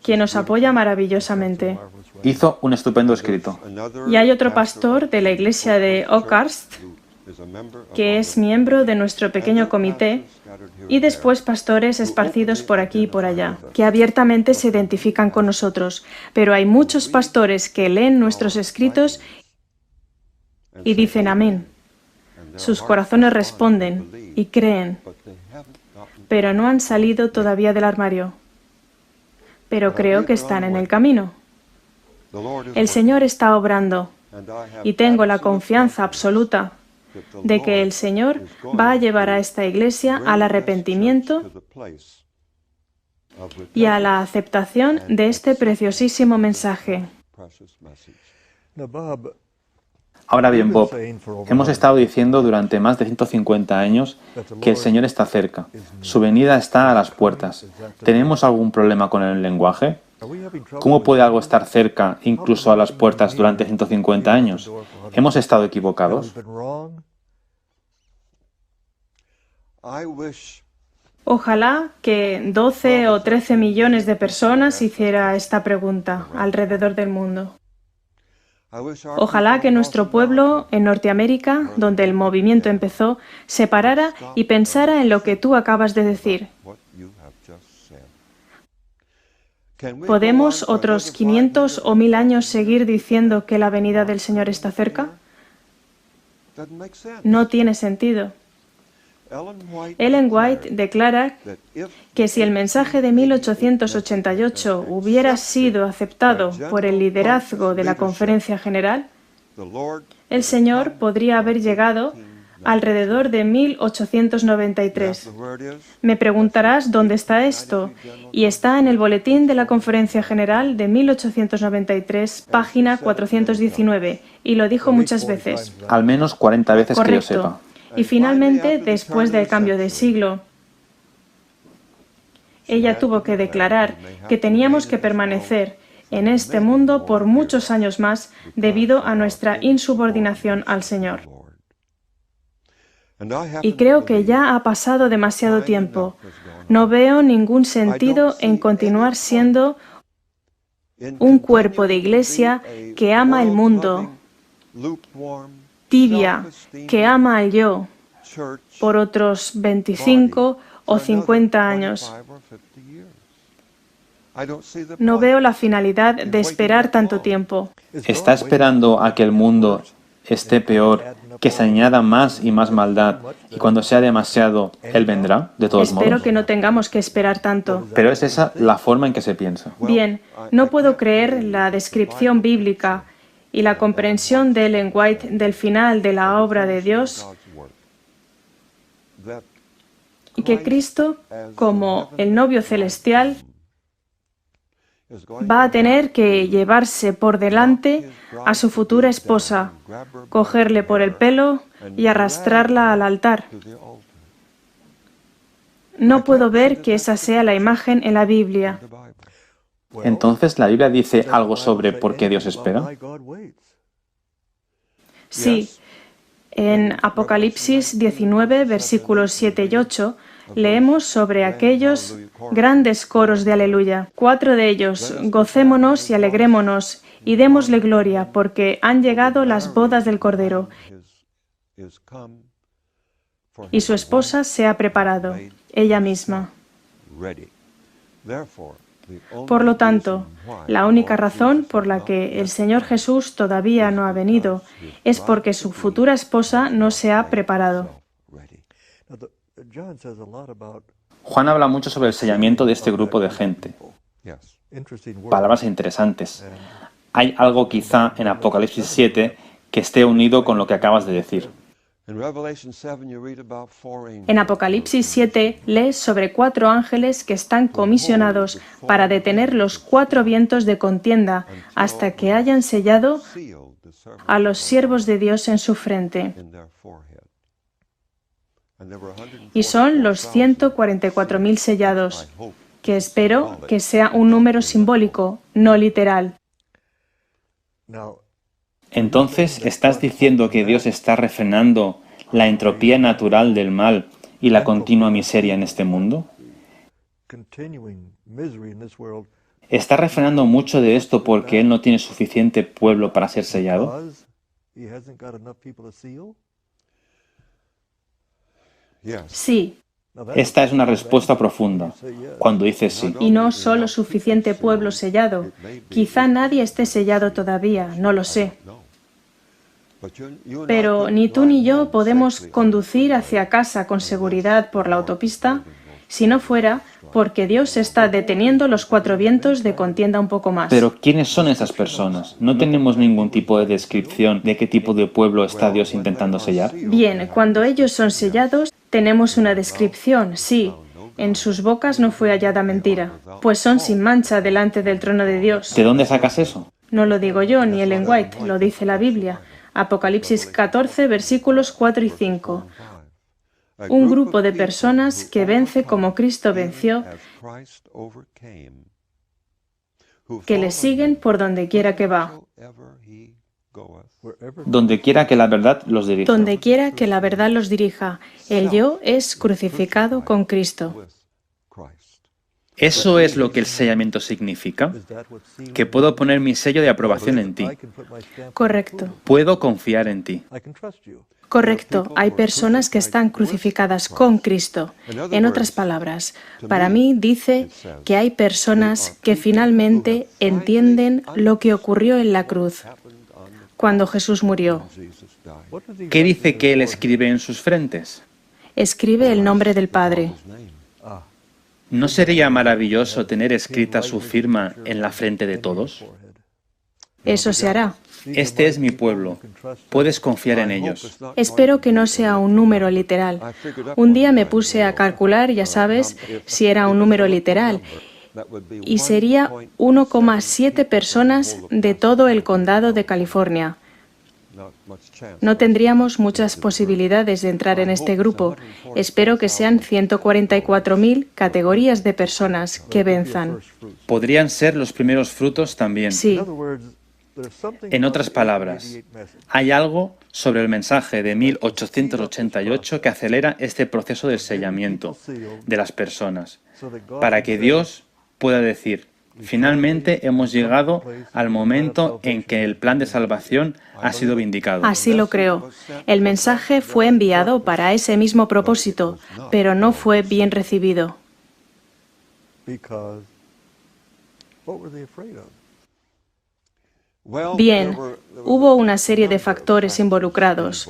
que nos apoya maravillosamente. Hizo un estupendo escrito. Y hay otro pastor de la iglesia de Oakhurst, que es miembro de nuestro pequeño comité, y después pastores esparcidos por aquí y por allá, que abiertamente se identifican con nosotros. Pero hay muchos pastores que leen nuestros escritos y dicen amén. Sus corazones responden y creen, pero no han salido todavía del armario. Pero creo que están en el camino. El Señor está obrando y tengo la confianza absoluta de que el Señor va a llevar a esta iglesia al arrepentimiento y a la aceptación de este preciosísimo mensaje. Ahora bien, Bob, hemos estado diciendo durante más de 150 años que el Señor está cerca. Su venida está a las puertas. ¿Tenemos algún problema con el lenguaje? ¿Cómo puede algo estar cerca, incluso a las puertas, durante 150 años? ¿Hemos estado equivocados? Ojalá que 12 o 13 millones de personas hiciera esta pregunta alrededor del mundo. Ojalá que nuestro pueblo en Norteamérica, donde el movimiento empezó, se parara y pensara en lo que tú acabas de decir. ¿Podemos otros 500 o 1000 años seguir diciendo que la venida del Señor está cerca? No tiene sentido. Ellen White declara que si el mensaje de 1888 hubiera sido aceptado por el liderazgo de la Conferencia General, el Señor podría haber llegado alrededor de 1893. Me preguntarás dónde está esto, y está en el boletín de la Conferencia General de 1893, página 419, y lo dijo muchas veces. Al menos 40 veces que yo Correcto. sepa. Y finalmente, después del cambio de siglo, ella tuvo que declarar que teníamos que permanecer en este mundo por muchos años más debido a nuestra insubordinación al Señor. Y creo que ya ha pasado demasiado tiempo. No veo ningún sentido en continuar siendo un cuerpo de iglesia que ama el mundo, tibia, que ama al yo, por otros 25 o 50 años. No veo la finalidad de esperar tanto tiempo. ¿Está esperando a que el mundo esté peor, que se añada más y más maldad, y cuando sea demasiado, Él vendrá, de todos Espero modos? que no tengamos que esperar tanto. Pero es esa la forma en que se piensa. Bien, no puedo creer la descripción bíblica y la comprensión de Ellen White del final de la obra de Dios, y que Cristo, como el novio celestial, va a tener que llevarse por delante a su futura esposa, cogerle por el pelo y arrastrarla al altar. No puedo ver que esa sea la imagen en la Biblia. Entonces, ¿la Biblia dice algo sobre por qué Dios espera? Sí, en Apocalipsis 19, versículos 7 y 8, leemos sobre aquellos grandes coros de aleluya. 4 de ellos: gocémonos y alegrémonos y démosle gloria, porque han llegado las bodas del Cordero, y su esposa se ha preparado, ella misma. Por lo tanto, la única razón por la que el Señor Jesús todavía no ha venido es porque su futura esposa no se ha preparado. Juan habla mucho sobre el sellamiento de este grupo de gente. Palabras interesantes. Hay algo quizá en Apocalipsis 7 que esté unido con lo que acabas de decir. En Apocalipsis 7 lees sobre 4 ángeles que están comisionados para detener los 4 vientos de contienda hasta que hayan sellado a los siervos de Dios en su frente. Y son los 144.000 sellados, que espero que sea un número simbólico, no literal. Entonces, ¿estás diciendo que Dios está refrenando la entropía natural del mal y la continua miseria en este mundo? ¿Está refrenando mucho de esto porque Él no tiene suficiente pueblo para ser sellado? Sí, Esta es una respuesta profunda, cuando dices sí. y no solo suficiente pueblo sellado. Quizá nadie esté sellado todavía, no lo sé. Pero ni tú ni yo podemos conducir hacia casa con seguridad por la autopista si no fuera porque Dios está deteniendo los 4 vientos de contienda un poco más. Pero ¿quiénes son esas personas? No tenemos ningún tipo de descripción de qué tipo de pueblo está Dios intentando sellar. Bien, cuando ellos son sellados, tenemos una descripción, sí. En sus bocas no fue hallada mentira, pues son sin mancha delante del trono de Dios. ¿De dónde sacas eso? No lo digo yo ni Ellen White, lo dice la Biblia. Apocalipsis 14, versículos 4 y 5. Un grupo de personas que vence como Cristo venció, que le siguen por donde quiera que va. Donde quiera que la verdad los dirija. Donde quiera que la verdad los dirija. El yo es crucificado con Cristo. ¿Eso es lo que el sellamiento significa? Que puedo poner mi sello de aprobación en ti. Correcto. Puedo confiar en ti. Correcto. Hay personas que están crucificadas con Cristo. En otras palabras, para mí dice que hay personas que finalmente entienden lo que ocurrió en la cruz, cuando Jesús murió. ¿Qué dice que Él escribe en sus frentes? Escribe el nombre del Padre. ¿No sería maravilloso tener escrita su firma en la frente de todos? Eso se hará. Este es mi pueblo. Puedes confiar en ellos. Espero que no sea un número literal. Un día me puse a calcular, ya sabes, si era un número literal, y sería 1,7 personas de todo el condado de California. No tendríamos muchas posibilidades de entrar en este grupo. Espero que sean 144.000 categorías de personas que venzan. Podrían ser los primeros frutos también. Sí. En otras palabras, hay algo sobre el mensaje de 1888 que acelera este proceso de sellamiento de las personas, para que Dios pueda decir: finalmente hemos llegado al momento en que el plan de salvación ha sido vindicado. Así lo creo. El mensaje fue enviado para ese mismo propósito, pero no fue bien recibido. Bien, hubo una serie de factores involucrados.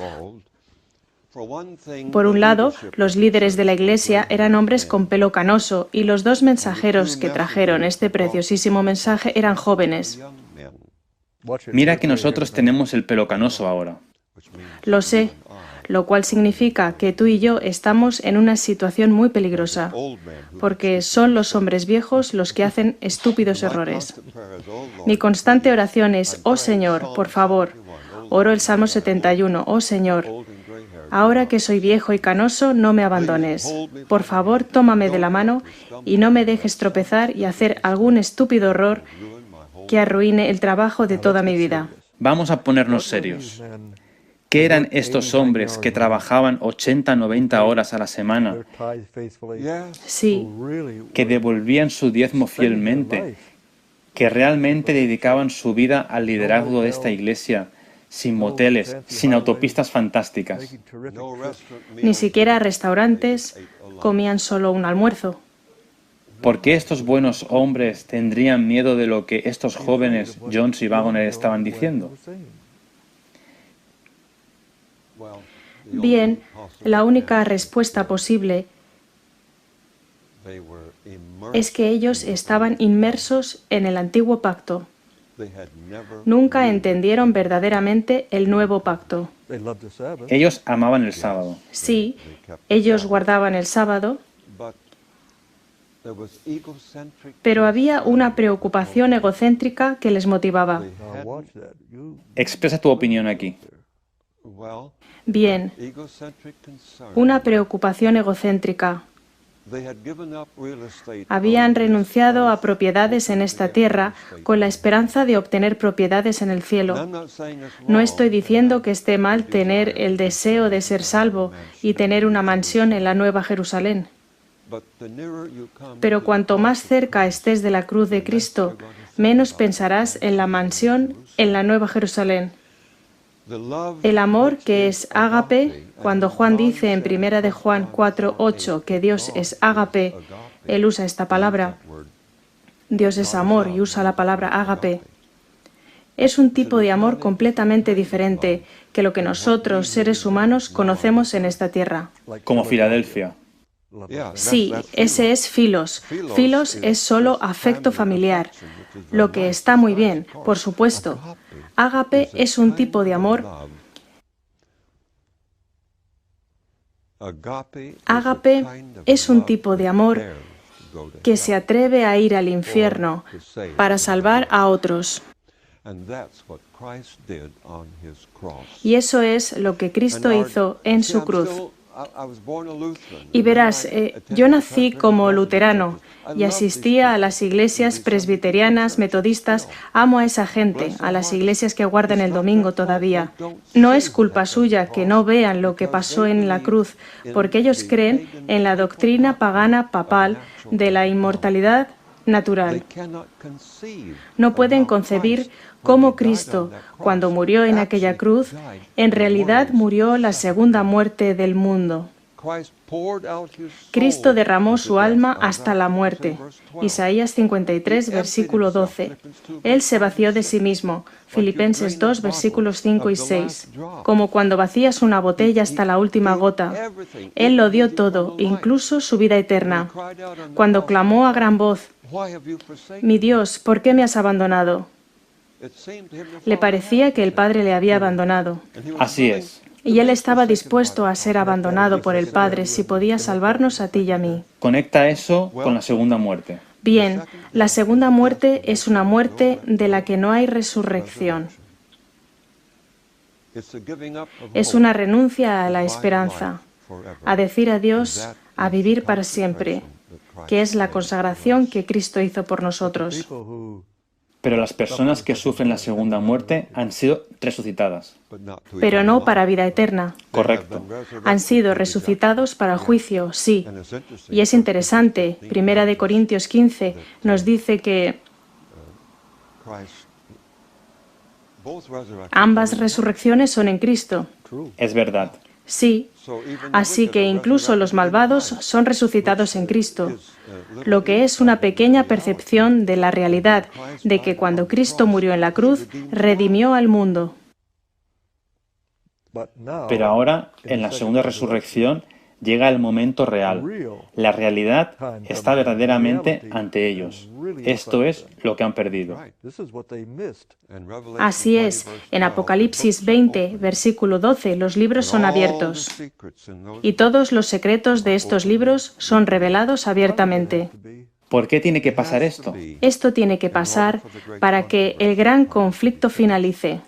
Por un lado, los líderes de la Iglesia eran hombres con pelo canoso y los dos mensajeros que trajeron este preciosísimo mensaje eran jóvenes. Mira que nosotros tenemos el pelo canoso ahora. Lo sé, lo cual significa que tú y yo estamos en una situación muy peligrosa, porque son los hombres viejos los que hacen estúpidos errores. Mi constante oración es: oh Señor, por favor, oro el Salmo 71, oh Señor, ahora que soy viejo y canoso, no me abandones. Por favor, tómame de la mano y no me dejes tropezar y hacer algún estúpido error que arruine el trabajo de toda mi vida. Vamos a ponernos serios. ¿Qué eran estos hombres que trabajaban 80, 90 horas a la semana, Sí, que devolvían su diezmo fielmente, que realmente dedicaban su vida al liderazgo de esta iglesia, sin moteles, sin autopistas fantásticas? ni siquiera restaurantes, comían solo un almuerzo. ¿Por qué estos buenos hombres tendrían miedo de lo que estos jóvenes Jones y Waggoner estaban diciendo? Bien, la única respuesta posible es que ellos estaban inmersos en el antiguo pacto. Nunca entendieron verdaderamente el nuevo pacto. Ellos amaban el sábado. Sí, ellos guardaban el sábado, pero había una preocupación egocéntrica que les motivaba. Expresa tu opinión aquí. Bien, una preocupación egocéntrica. Habían renunciado a propiedades en esta tierra con la esperanza de obtener propiedades en el cielo. No estoy diciendo que esté mal tener el deseo de ser salvo y tener una mansión en la Nueva Jerusalén. Pero cuanto más cerca estés de la cruz de Cristo, menos pensarás en la mansión en la Nueva Jerusalén. El amor, que es ágape, cuando Juan dice en 1 de Juan 4:8 que Dios es ágape, él usa esta palabra. Dios es amor y usa la palabra ágape. Es un tipo de amor completamente diferente que lo que nosotros, seres humanos, conocemos en esta tierra. Como Filadelfia. Sí, ese es filos. Filos es solo afecto familiar, lo que está muy bien, por supuesto. Ágape es un tipo de amor. Ágape es un tipo de amor que se atreve a ir al infierno para salvar a otros. Y eso es lo que Cristo hizo en su cruz. Y verás, yo nací como luterano y asistía a las iglesias presbiterianas, metodistas. Amo a esa gente, a las iglesias que guardan el domingo todavía. No es culpa suya que no vean lo que pasó en la cruz, porque ellos creen en la doctrina pagana papal de la inmortalidad natural. No pueden concebir cómo Cristo, cuando murió en aquella cruz, en realidad murió la segunda muerte del mundo. Cristo derramó su alma hasta la muerte. Isaías 53, versículo 12. Él se vació de sí mismo. Filipenses 2, versículos 5 y 6. Como cuando vacías una botella hasta la última gota. Él lo dio todo, incluso su vida eterna. Cuando clamó a gran voz, «Mi Dios, ¿por qué me has abandonado?», le parecía que el Padre le había abandonado. Así es. Y él estaba dispuesto a ser abandonado por el Padre si podía salvarnos a ti y a mí. Conecta eso con la segunda muerte. Bien, la segunda muerte es una muerte de la que no hay resurrección. Es una renuncia a la esperanza, a decir adiós, a vivir para siempre, que es la consagración que Cristo hizo por nosotros. Pero las personas que sufren la segunda muerte han sido resucitadas. Pero no para vida eterna. Correcto. Han sido resucitados para el juicio, sí. Y es interesante, 1 Corintios 15 nos dice que ambas resurrecciones son en Cristo. Es verdad. Sí, así que incluso los malvados son resucitados en Cristo, lo que es una pequeña percepción de la realidad de que cuando Cristo murió en la cruz, redimió al mundo. Pero ahora, en la segunda resurrección, llega el momento real. La realidad está verdaderamente ante ellos. Esto es lo que han perdido. Así es, en Apocalipsis 20, versículo 12, los libros son abiertos. Y todos los secretos de estos libros son revelados abiertamente. ¿Por qué tiene que pasar esto? Esto tiene que pasar para que el gran conflicto finalice.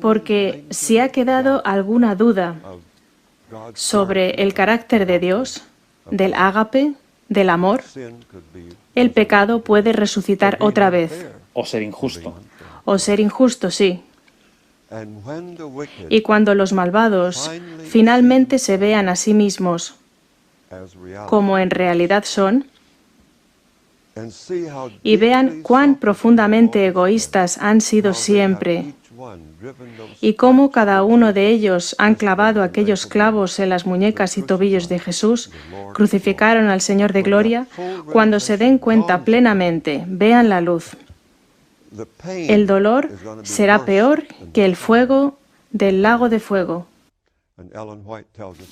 Porque si ha quedado alguna duda sobre el carácter de Dios, del ágape, del amor, el pecado puede resucitar otra vez. O ser injusto. O ser injusto, sí. Y cuando los malvados finalmente se vean a sí mismos como en realidad son, y vean cuán profundamente egoístas han sido siempre, y cómo cada uno de ellos han clavado aquellos clavos en las muñecas y tobillos de Jesús, crucificaron al Señor de Gloria, cuando se den cuenta plenamente, vean la luz. El dolor será peor que el fuego del lago de fuego.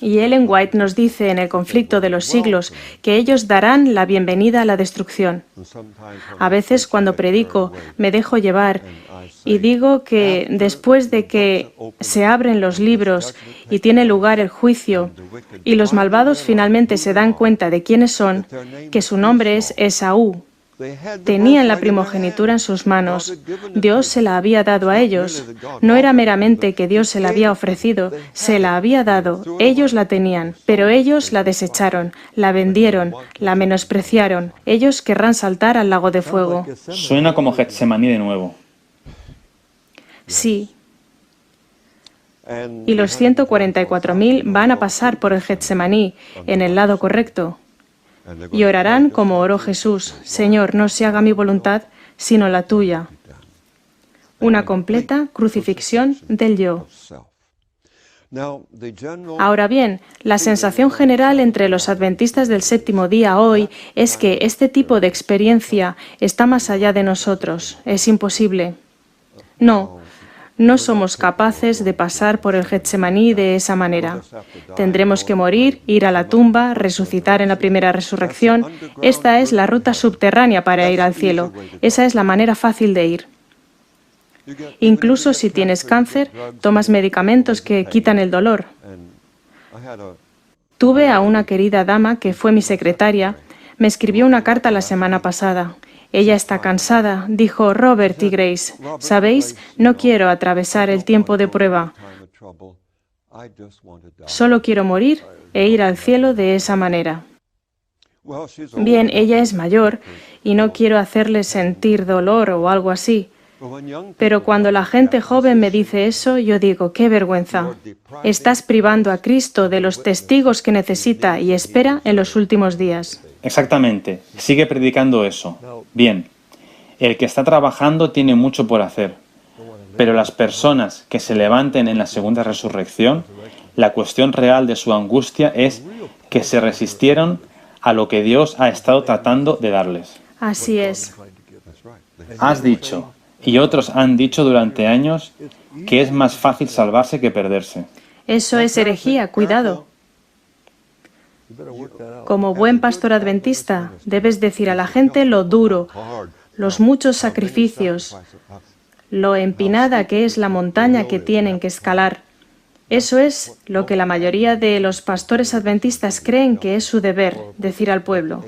Y Ellen White nos dice en El conflicto de los siglos que ellos darán la bienvenida a la destrucción. A veces cuando predico me dejo llevar y digo que después de que se abren los libros y tiene lugar el juicio y los malvados finalmente se dan cuenta de quiénes son, que su nombre es Esaú. Tenían la primogenitura en sus manos. Dios se la había dado a ellos. No era meramente que Dios se la había ofrecido, se la había dado. Ellos la tenían, pero ellos la desecharon, la vendieron, la menospreciaron. Ellos querrán saltar al lago de fuego. Suena como Getsemaní de nuevo. Sí. Y los 144.000 van a pasar por el Getsemaní, en el lado correcto. Y orarán como oró Jesús: Señor, no se haga mi voluntad, sino la tuya. Una completa crucifixión del yo. Ahora bien, la sensación general entre los adventistas del séptimo día hoy es que este tipo de experiencia está más allá de nosotros. Es imposible. No somos capaces de pasar por el Getsemaní de esa manera. Tendremos que morir, ir a la tumba, resucitar en la primera resurrección. Esta es la ruta subterránea para ir al cielo. Esa es la manera fácil de ir. Incluso si tienes cáncer, tomas medicamentos que quitan el dolor. Tuve a una querida dama que fue mi secretaria. Me escribió una carta la semana pasada. Ella está cansada, dijo Robert y Grace. ¿Sabéis? No quiero atravesar el tiempo de prueba. Solo quiero morir e ir al cielo de esa manera. Bien, ella es mayor y no quiero hacerle sentir dolor o algo así. Pero cuando la gente joven me dice eso, yo digo, ¡qué vergüenza! Estás privando a Cristo de los testigos que necesita y espera en los últimos días. Exactamente. Sigue predicando eso. Bien. El que está trabajando tiene mucho por hacer. Pero las personas que se levanten en la segunda resurrección, la cuestión real de su angustia es que se resistieron a lo que Dios ha estado tratando de darles. Así es. Has dicho, y otros han dicho durante años, que es más fácil salvarse que perderse. Eso es herejía, cuidado. Como buen pastor adventista, debes decir a la gente lo duro, los muchos sacrificios, lo empinada que es la montaña que tienen que escalar. Eso es lo que la mayoría de los pastores adventistas creen que es su deber, decir al pueblo.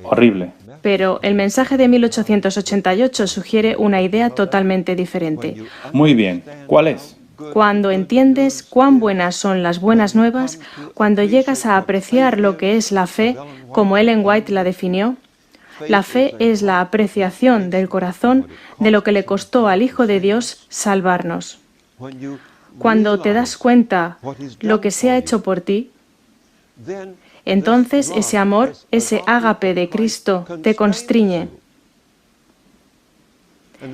Horrible. Pero el mensaje de 1888 sugiere una idea totalmente diferente. Muy bien. ¿Cuál es? Cuando entiendes cuán buenas son las buenas nuevas, cuando llegas a apreciar lo que es la fe, como Ellen White la definió, la fe es la apreciación del corazón de lo que le costó al Hijo de Dios salvarnos. Cuando te das cuenta lo que se ha hecho por ti, entonces ese amor, ese ágape de Cristo te constriñe.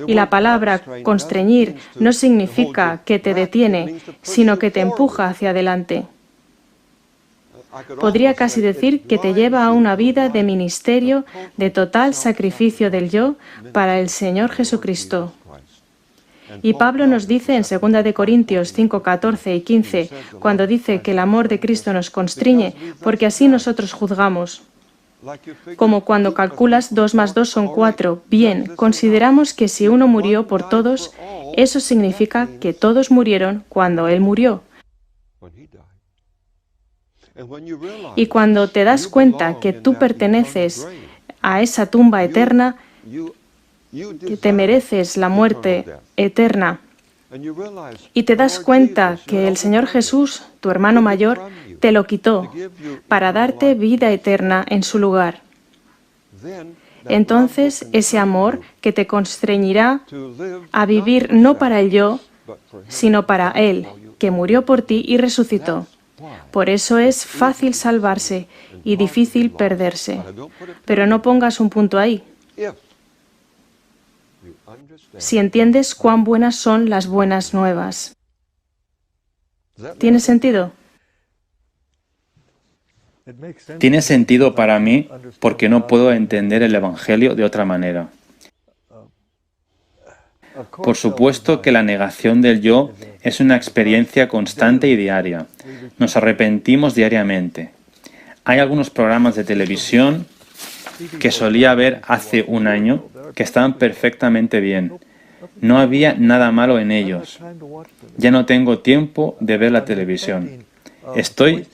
Y la palabra constreñir no significa que te detiene, sino que te empuja hacia adelante. Podría casi decir que te lleva a una vida de ministerio, de total sacrificio del yo para el Señor Jesucristo. Y Pablo nos dice en 2 de Corintios 5, 14 y 15, cuando dice que el amor de Cristo nos constriñe, porque así nosotros juzgamos. Como cuando calculas 2 más 2 son 4. Bien, consideramos que si uno murió por todos, eso significa que todos murieron cuando Él murió. Y cuando te das cuenta que tú perteneces a esa tumba eterna, que te mereces la muerte eterna, y te das cuenta que el Señor Jesús, tu hermano mayor, te lo quitó para darte vida eterna en su lugar. Entonces, ese amor que te constreñirá a vivir no para el yo, sino para Él, que murió por ti y resucitó. Por eso es fácil salvarse y difícil perderse. Pero no pongas un punto ahí. Si entiendes cuán buenas son las buenas nuevas. ¿Tiene sentido? Tiene sentido para mí porque no puedo entender el Evangelio de otra manera. Por supuesto que la negación del yo es una experiencia constante y diaria. Nos arrepentimos diariamente. Hay algunos programas de televisión que solía ver hace un año que estaban perfectamente bien. No había nada malo en ellos. Ya no tengo tiempo de ver la televisión. Estoy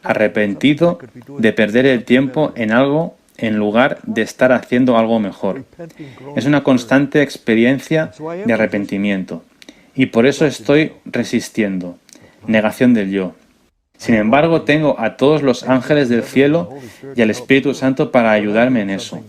arrepentido de perder el tiempo en algo en lugar de estar haciendo algo mejor. Es una constante experiencia de arrepentimiento. Y por eso estoy resistiendo. Negación del yo. Sin embargo, tengo a todos los ángeles del cielo y al Espíritu Santo para ayudarme en eso.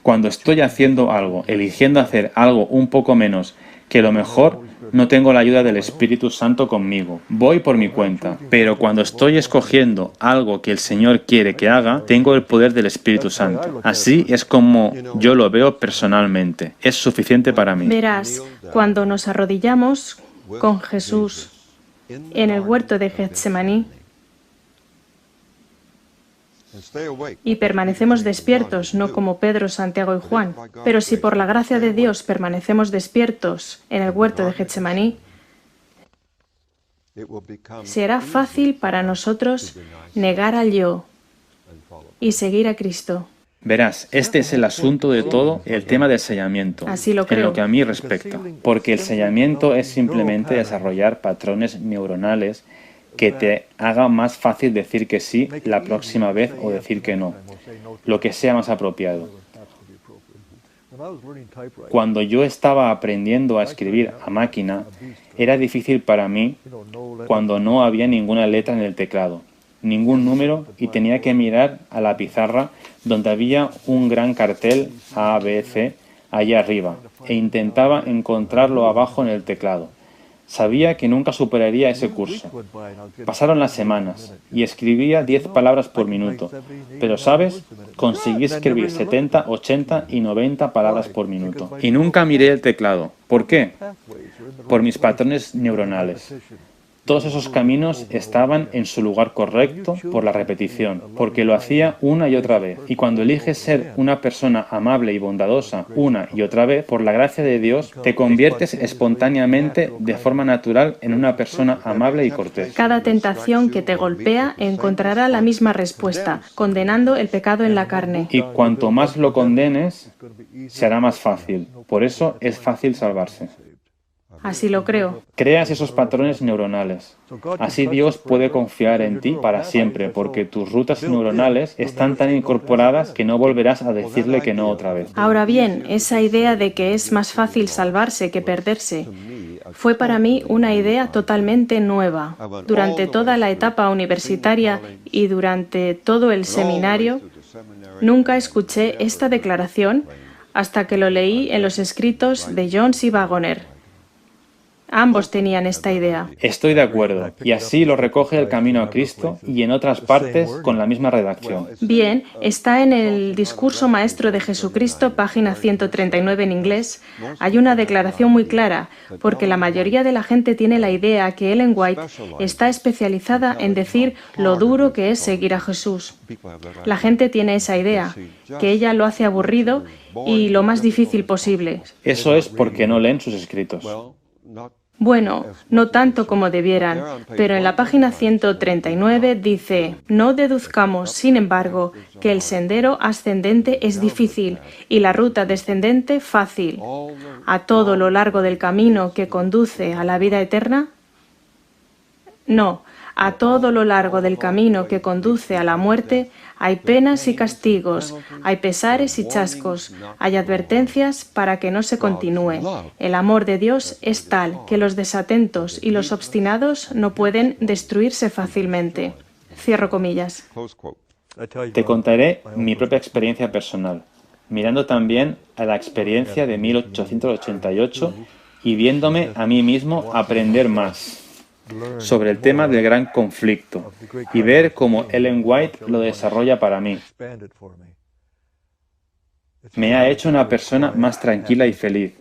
Cuando estoy haciendo algo, eligiendo hacer algo un poco menos que lo mejor, no tengo la ayuda del Espíritu Santo conmigo. Voy por mi cuenta. Pero cuando estoy escogiendo algo que el Señor quiere que haga, tengo el poder del Espíritu Santo. Así es como yo lo veo personalmente. Es suficiente para mí. Verás, cuando nos arrodillamos con Jesús en el huerto de Getsemaní y permanecemos despiertos, no como Pedro, Santiago y Juan, pero si por la gracia de Dios permanecemos despiertos en el huerto de Getsemaní, será fácil para nosotros negar al yo y seguir a Cristo. Verás, este es el asunto de todo, el tema del sellamiento, Así lo creo. en lo que a mí respecta, porque el sellamiento es simplemente desarrollar patrones neuronales que te haga más fácil decir que sí la próxima vez o decir que no, lo que sea más apropiado. Cuando yo estaba aprendiendo a escribir a máquina, era difícil para mí cuando no había ninguna letra en el teclado, ningún número, y tenía que mirar a la pizarra donde había un gran cartel A, B, C allá arriba, e intentaba encontrarlo abajo en el teclado. Sabía que nunca superaría ese curso. Pasaron las semanas y escribía 10 palabras por minuto. Pero, ¿sabes? Conseguí escribir 70, 80 y 90 palabras por minuto. Y nunca miré el teclado. ¿Por qué? Por mis patrones neuronales. Todos esos caminos estaban en su lugar correcto por la repetición, porque lo hacía una y otra vez. Y cuando eliges ser una persona amable y bondadosa una y otra vez, por la gracia de Dios, te conviertes espontáneamente, de forma natural, en una persona amable y cortés. Cada tentación que te golpea encontrará la misma respuesta, condenando el pecado en la carne. Y cuanto más lo condenes, será más fácil. Por eso es fácil salvarse. Así lo creo. Creas esos patrones neuronales. Así Dios puede confiar en ti para siempre, porque tus rutas neuronales están tan incorporadas que no volverás a decirle que no otra vez. Ahora bien, esa idea de que es más fácil salvarse que perderse fue para mí una idea totalmente nueva. Durante toda la etapa universitaria y durante todo el seminario, nunca escuché esta declaración hasta que lo leí en los escritos de Jones y Wagoner. Ambos tenían esta idea. Estoy de acuerdo, y así lo recoge El Camino a Cristo y en otras partes con la misma redacción. Bien, está en el Discurso Maestro de Jesucristo, página 139 en inglés. Hay una declaración muy clara, porque la mayoría de la gente tiene la idea que Ellen White está especializada en decir lo duro que es seguir a Jesús. La gente tiene esa idea, que ella lo hace aburrido y lo más difícil posible. Eso es porque no leen sus escritos. Bueno, no tanto como debieran, pero en la página 139 dice: no deduzcamos, sin embargo, que el sendero ascendente es difícil y la ruta descendente fácil. ¿A todo lo largo del camino que conduce a la vida eterna? No, a todo lo largo del camino que conduce a la muerte hay penas y castigos, hay pesares y chascos, hay advertencias para que no se continúe. El amor de Dios es tal que los desatentos y los obstinados no pueden destruirse fácilmente. Cierro comillas. Te contaré mi propia experiencia personal, mirando también a la experiencia de 1888 y viéndome a mí mismo aprender más sobre el tema del gran conflicto y ver cómo Ellen White lo desarrolla para mí. Me ha hecho una persona más tranquila y feliz.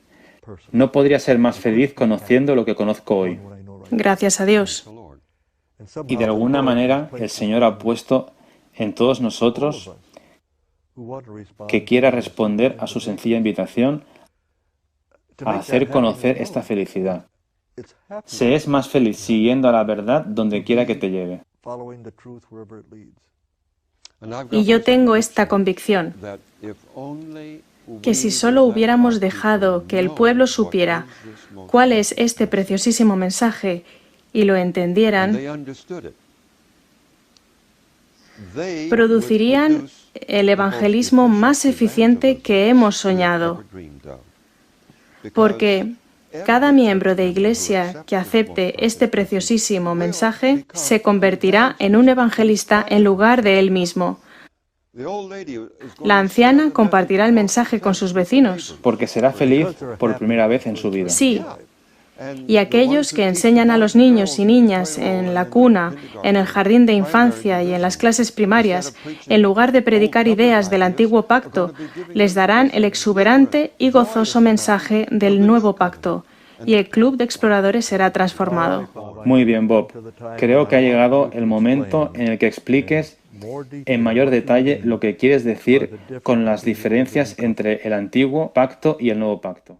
No podría ser más feliz conociendo lo que conozco hoy. Gracias a Dios. Y de alguna manera el Señor ha puesto en todos nosotros que quiera responder a su sencilla invitación a hacer conocer esta felicidad. Se es más feliz siguiendo a la verdad donde quiera que te lleve. Y yo tengo esta convicción, que si solo hubiéramos dejado que el pueblo supiera cuál es este preciosísimo mensaje y lo entendieran, producirían el evangelismo más eficiente que hemos soñado. Porque cada miembro de iglesia que acepte este preciosísimo mensaje se convertirá en un evangelista en lugar de él mismo. La anciana compartirá el mensaje con sus vecinos. Porque será feliz por primera vez en su vida. Sí. Y aquellos que enseñan a los niños y niñas en la cuna, en el jardín de infancia y en las clases primarias, en lugar de predicar ideas del antiguo pacto, les darán el exuberante y gozoso mensaje del nuevo pacto, y el club de exploradores será transformado. Muy bien, Bob. Creo que ha llegado el momento en el que expliques en mayor detalle lo que quieres decir con las diferencias entre el antiguo pacto y el nuevo pacto.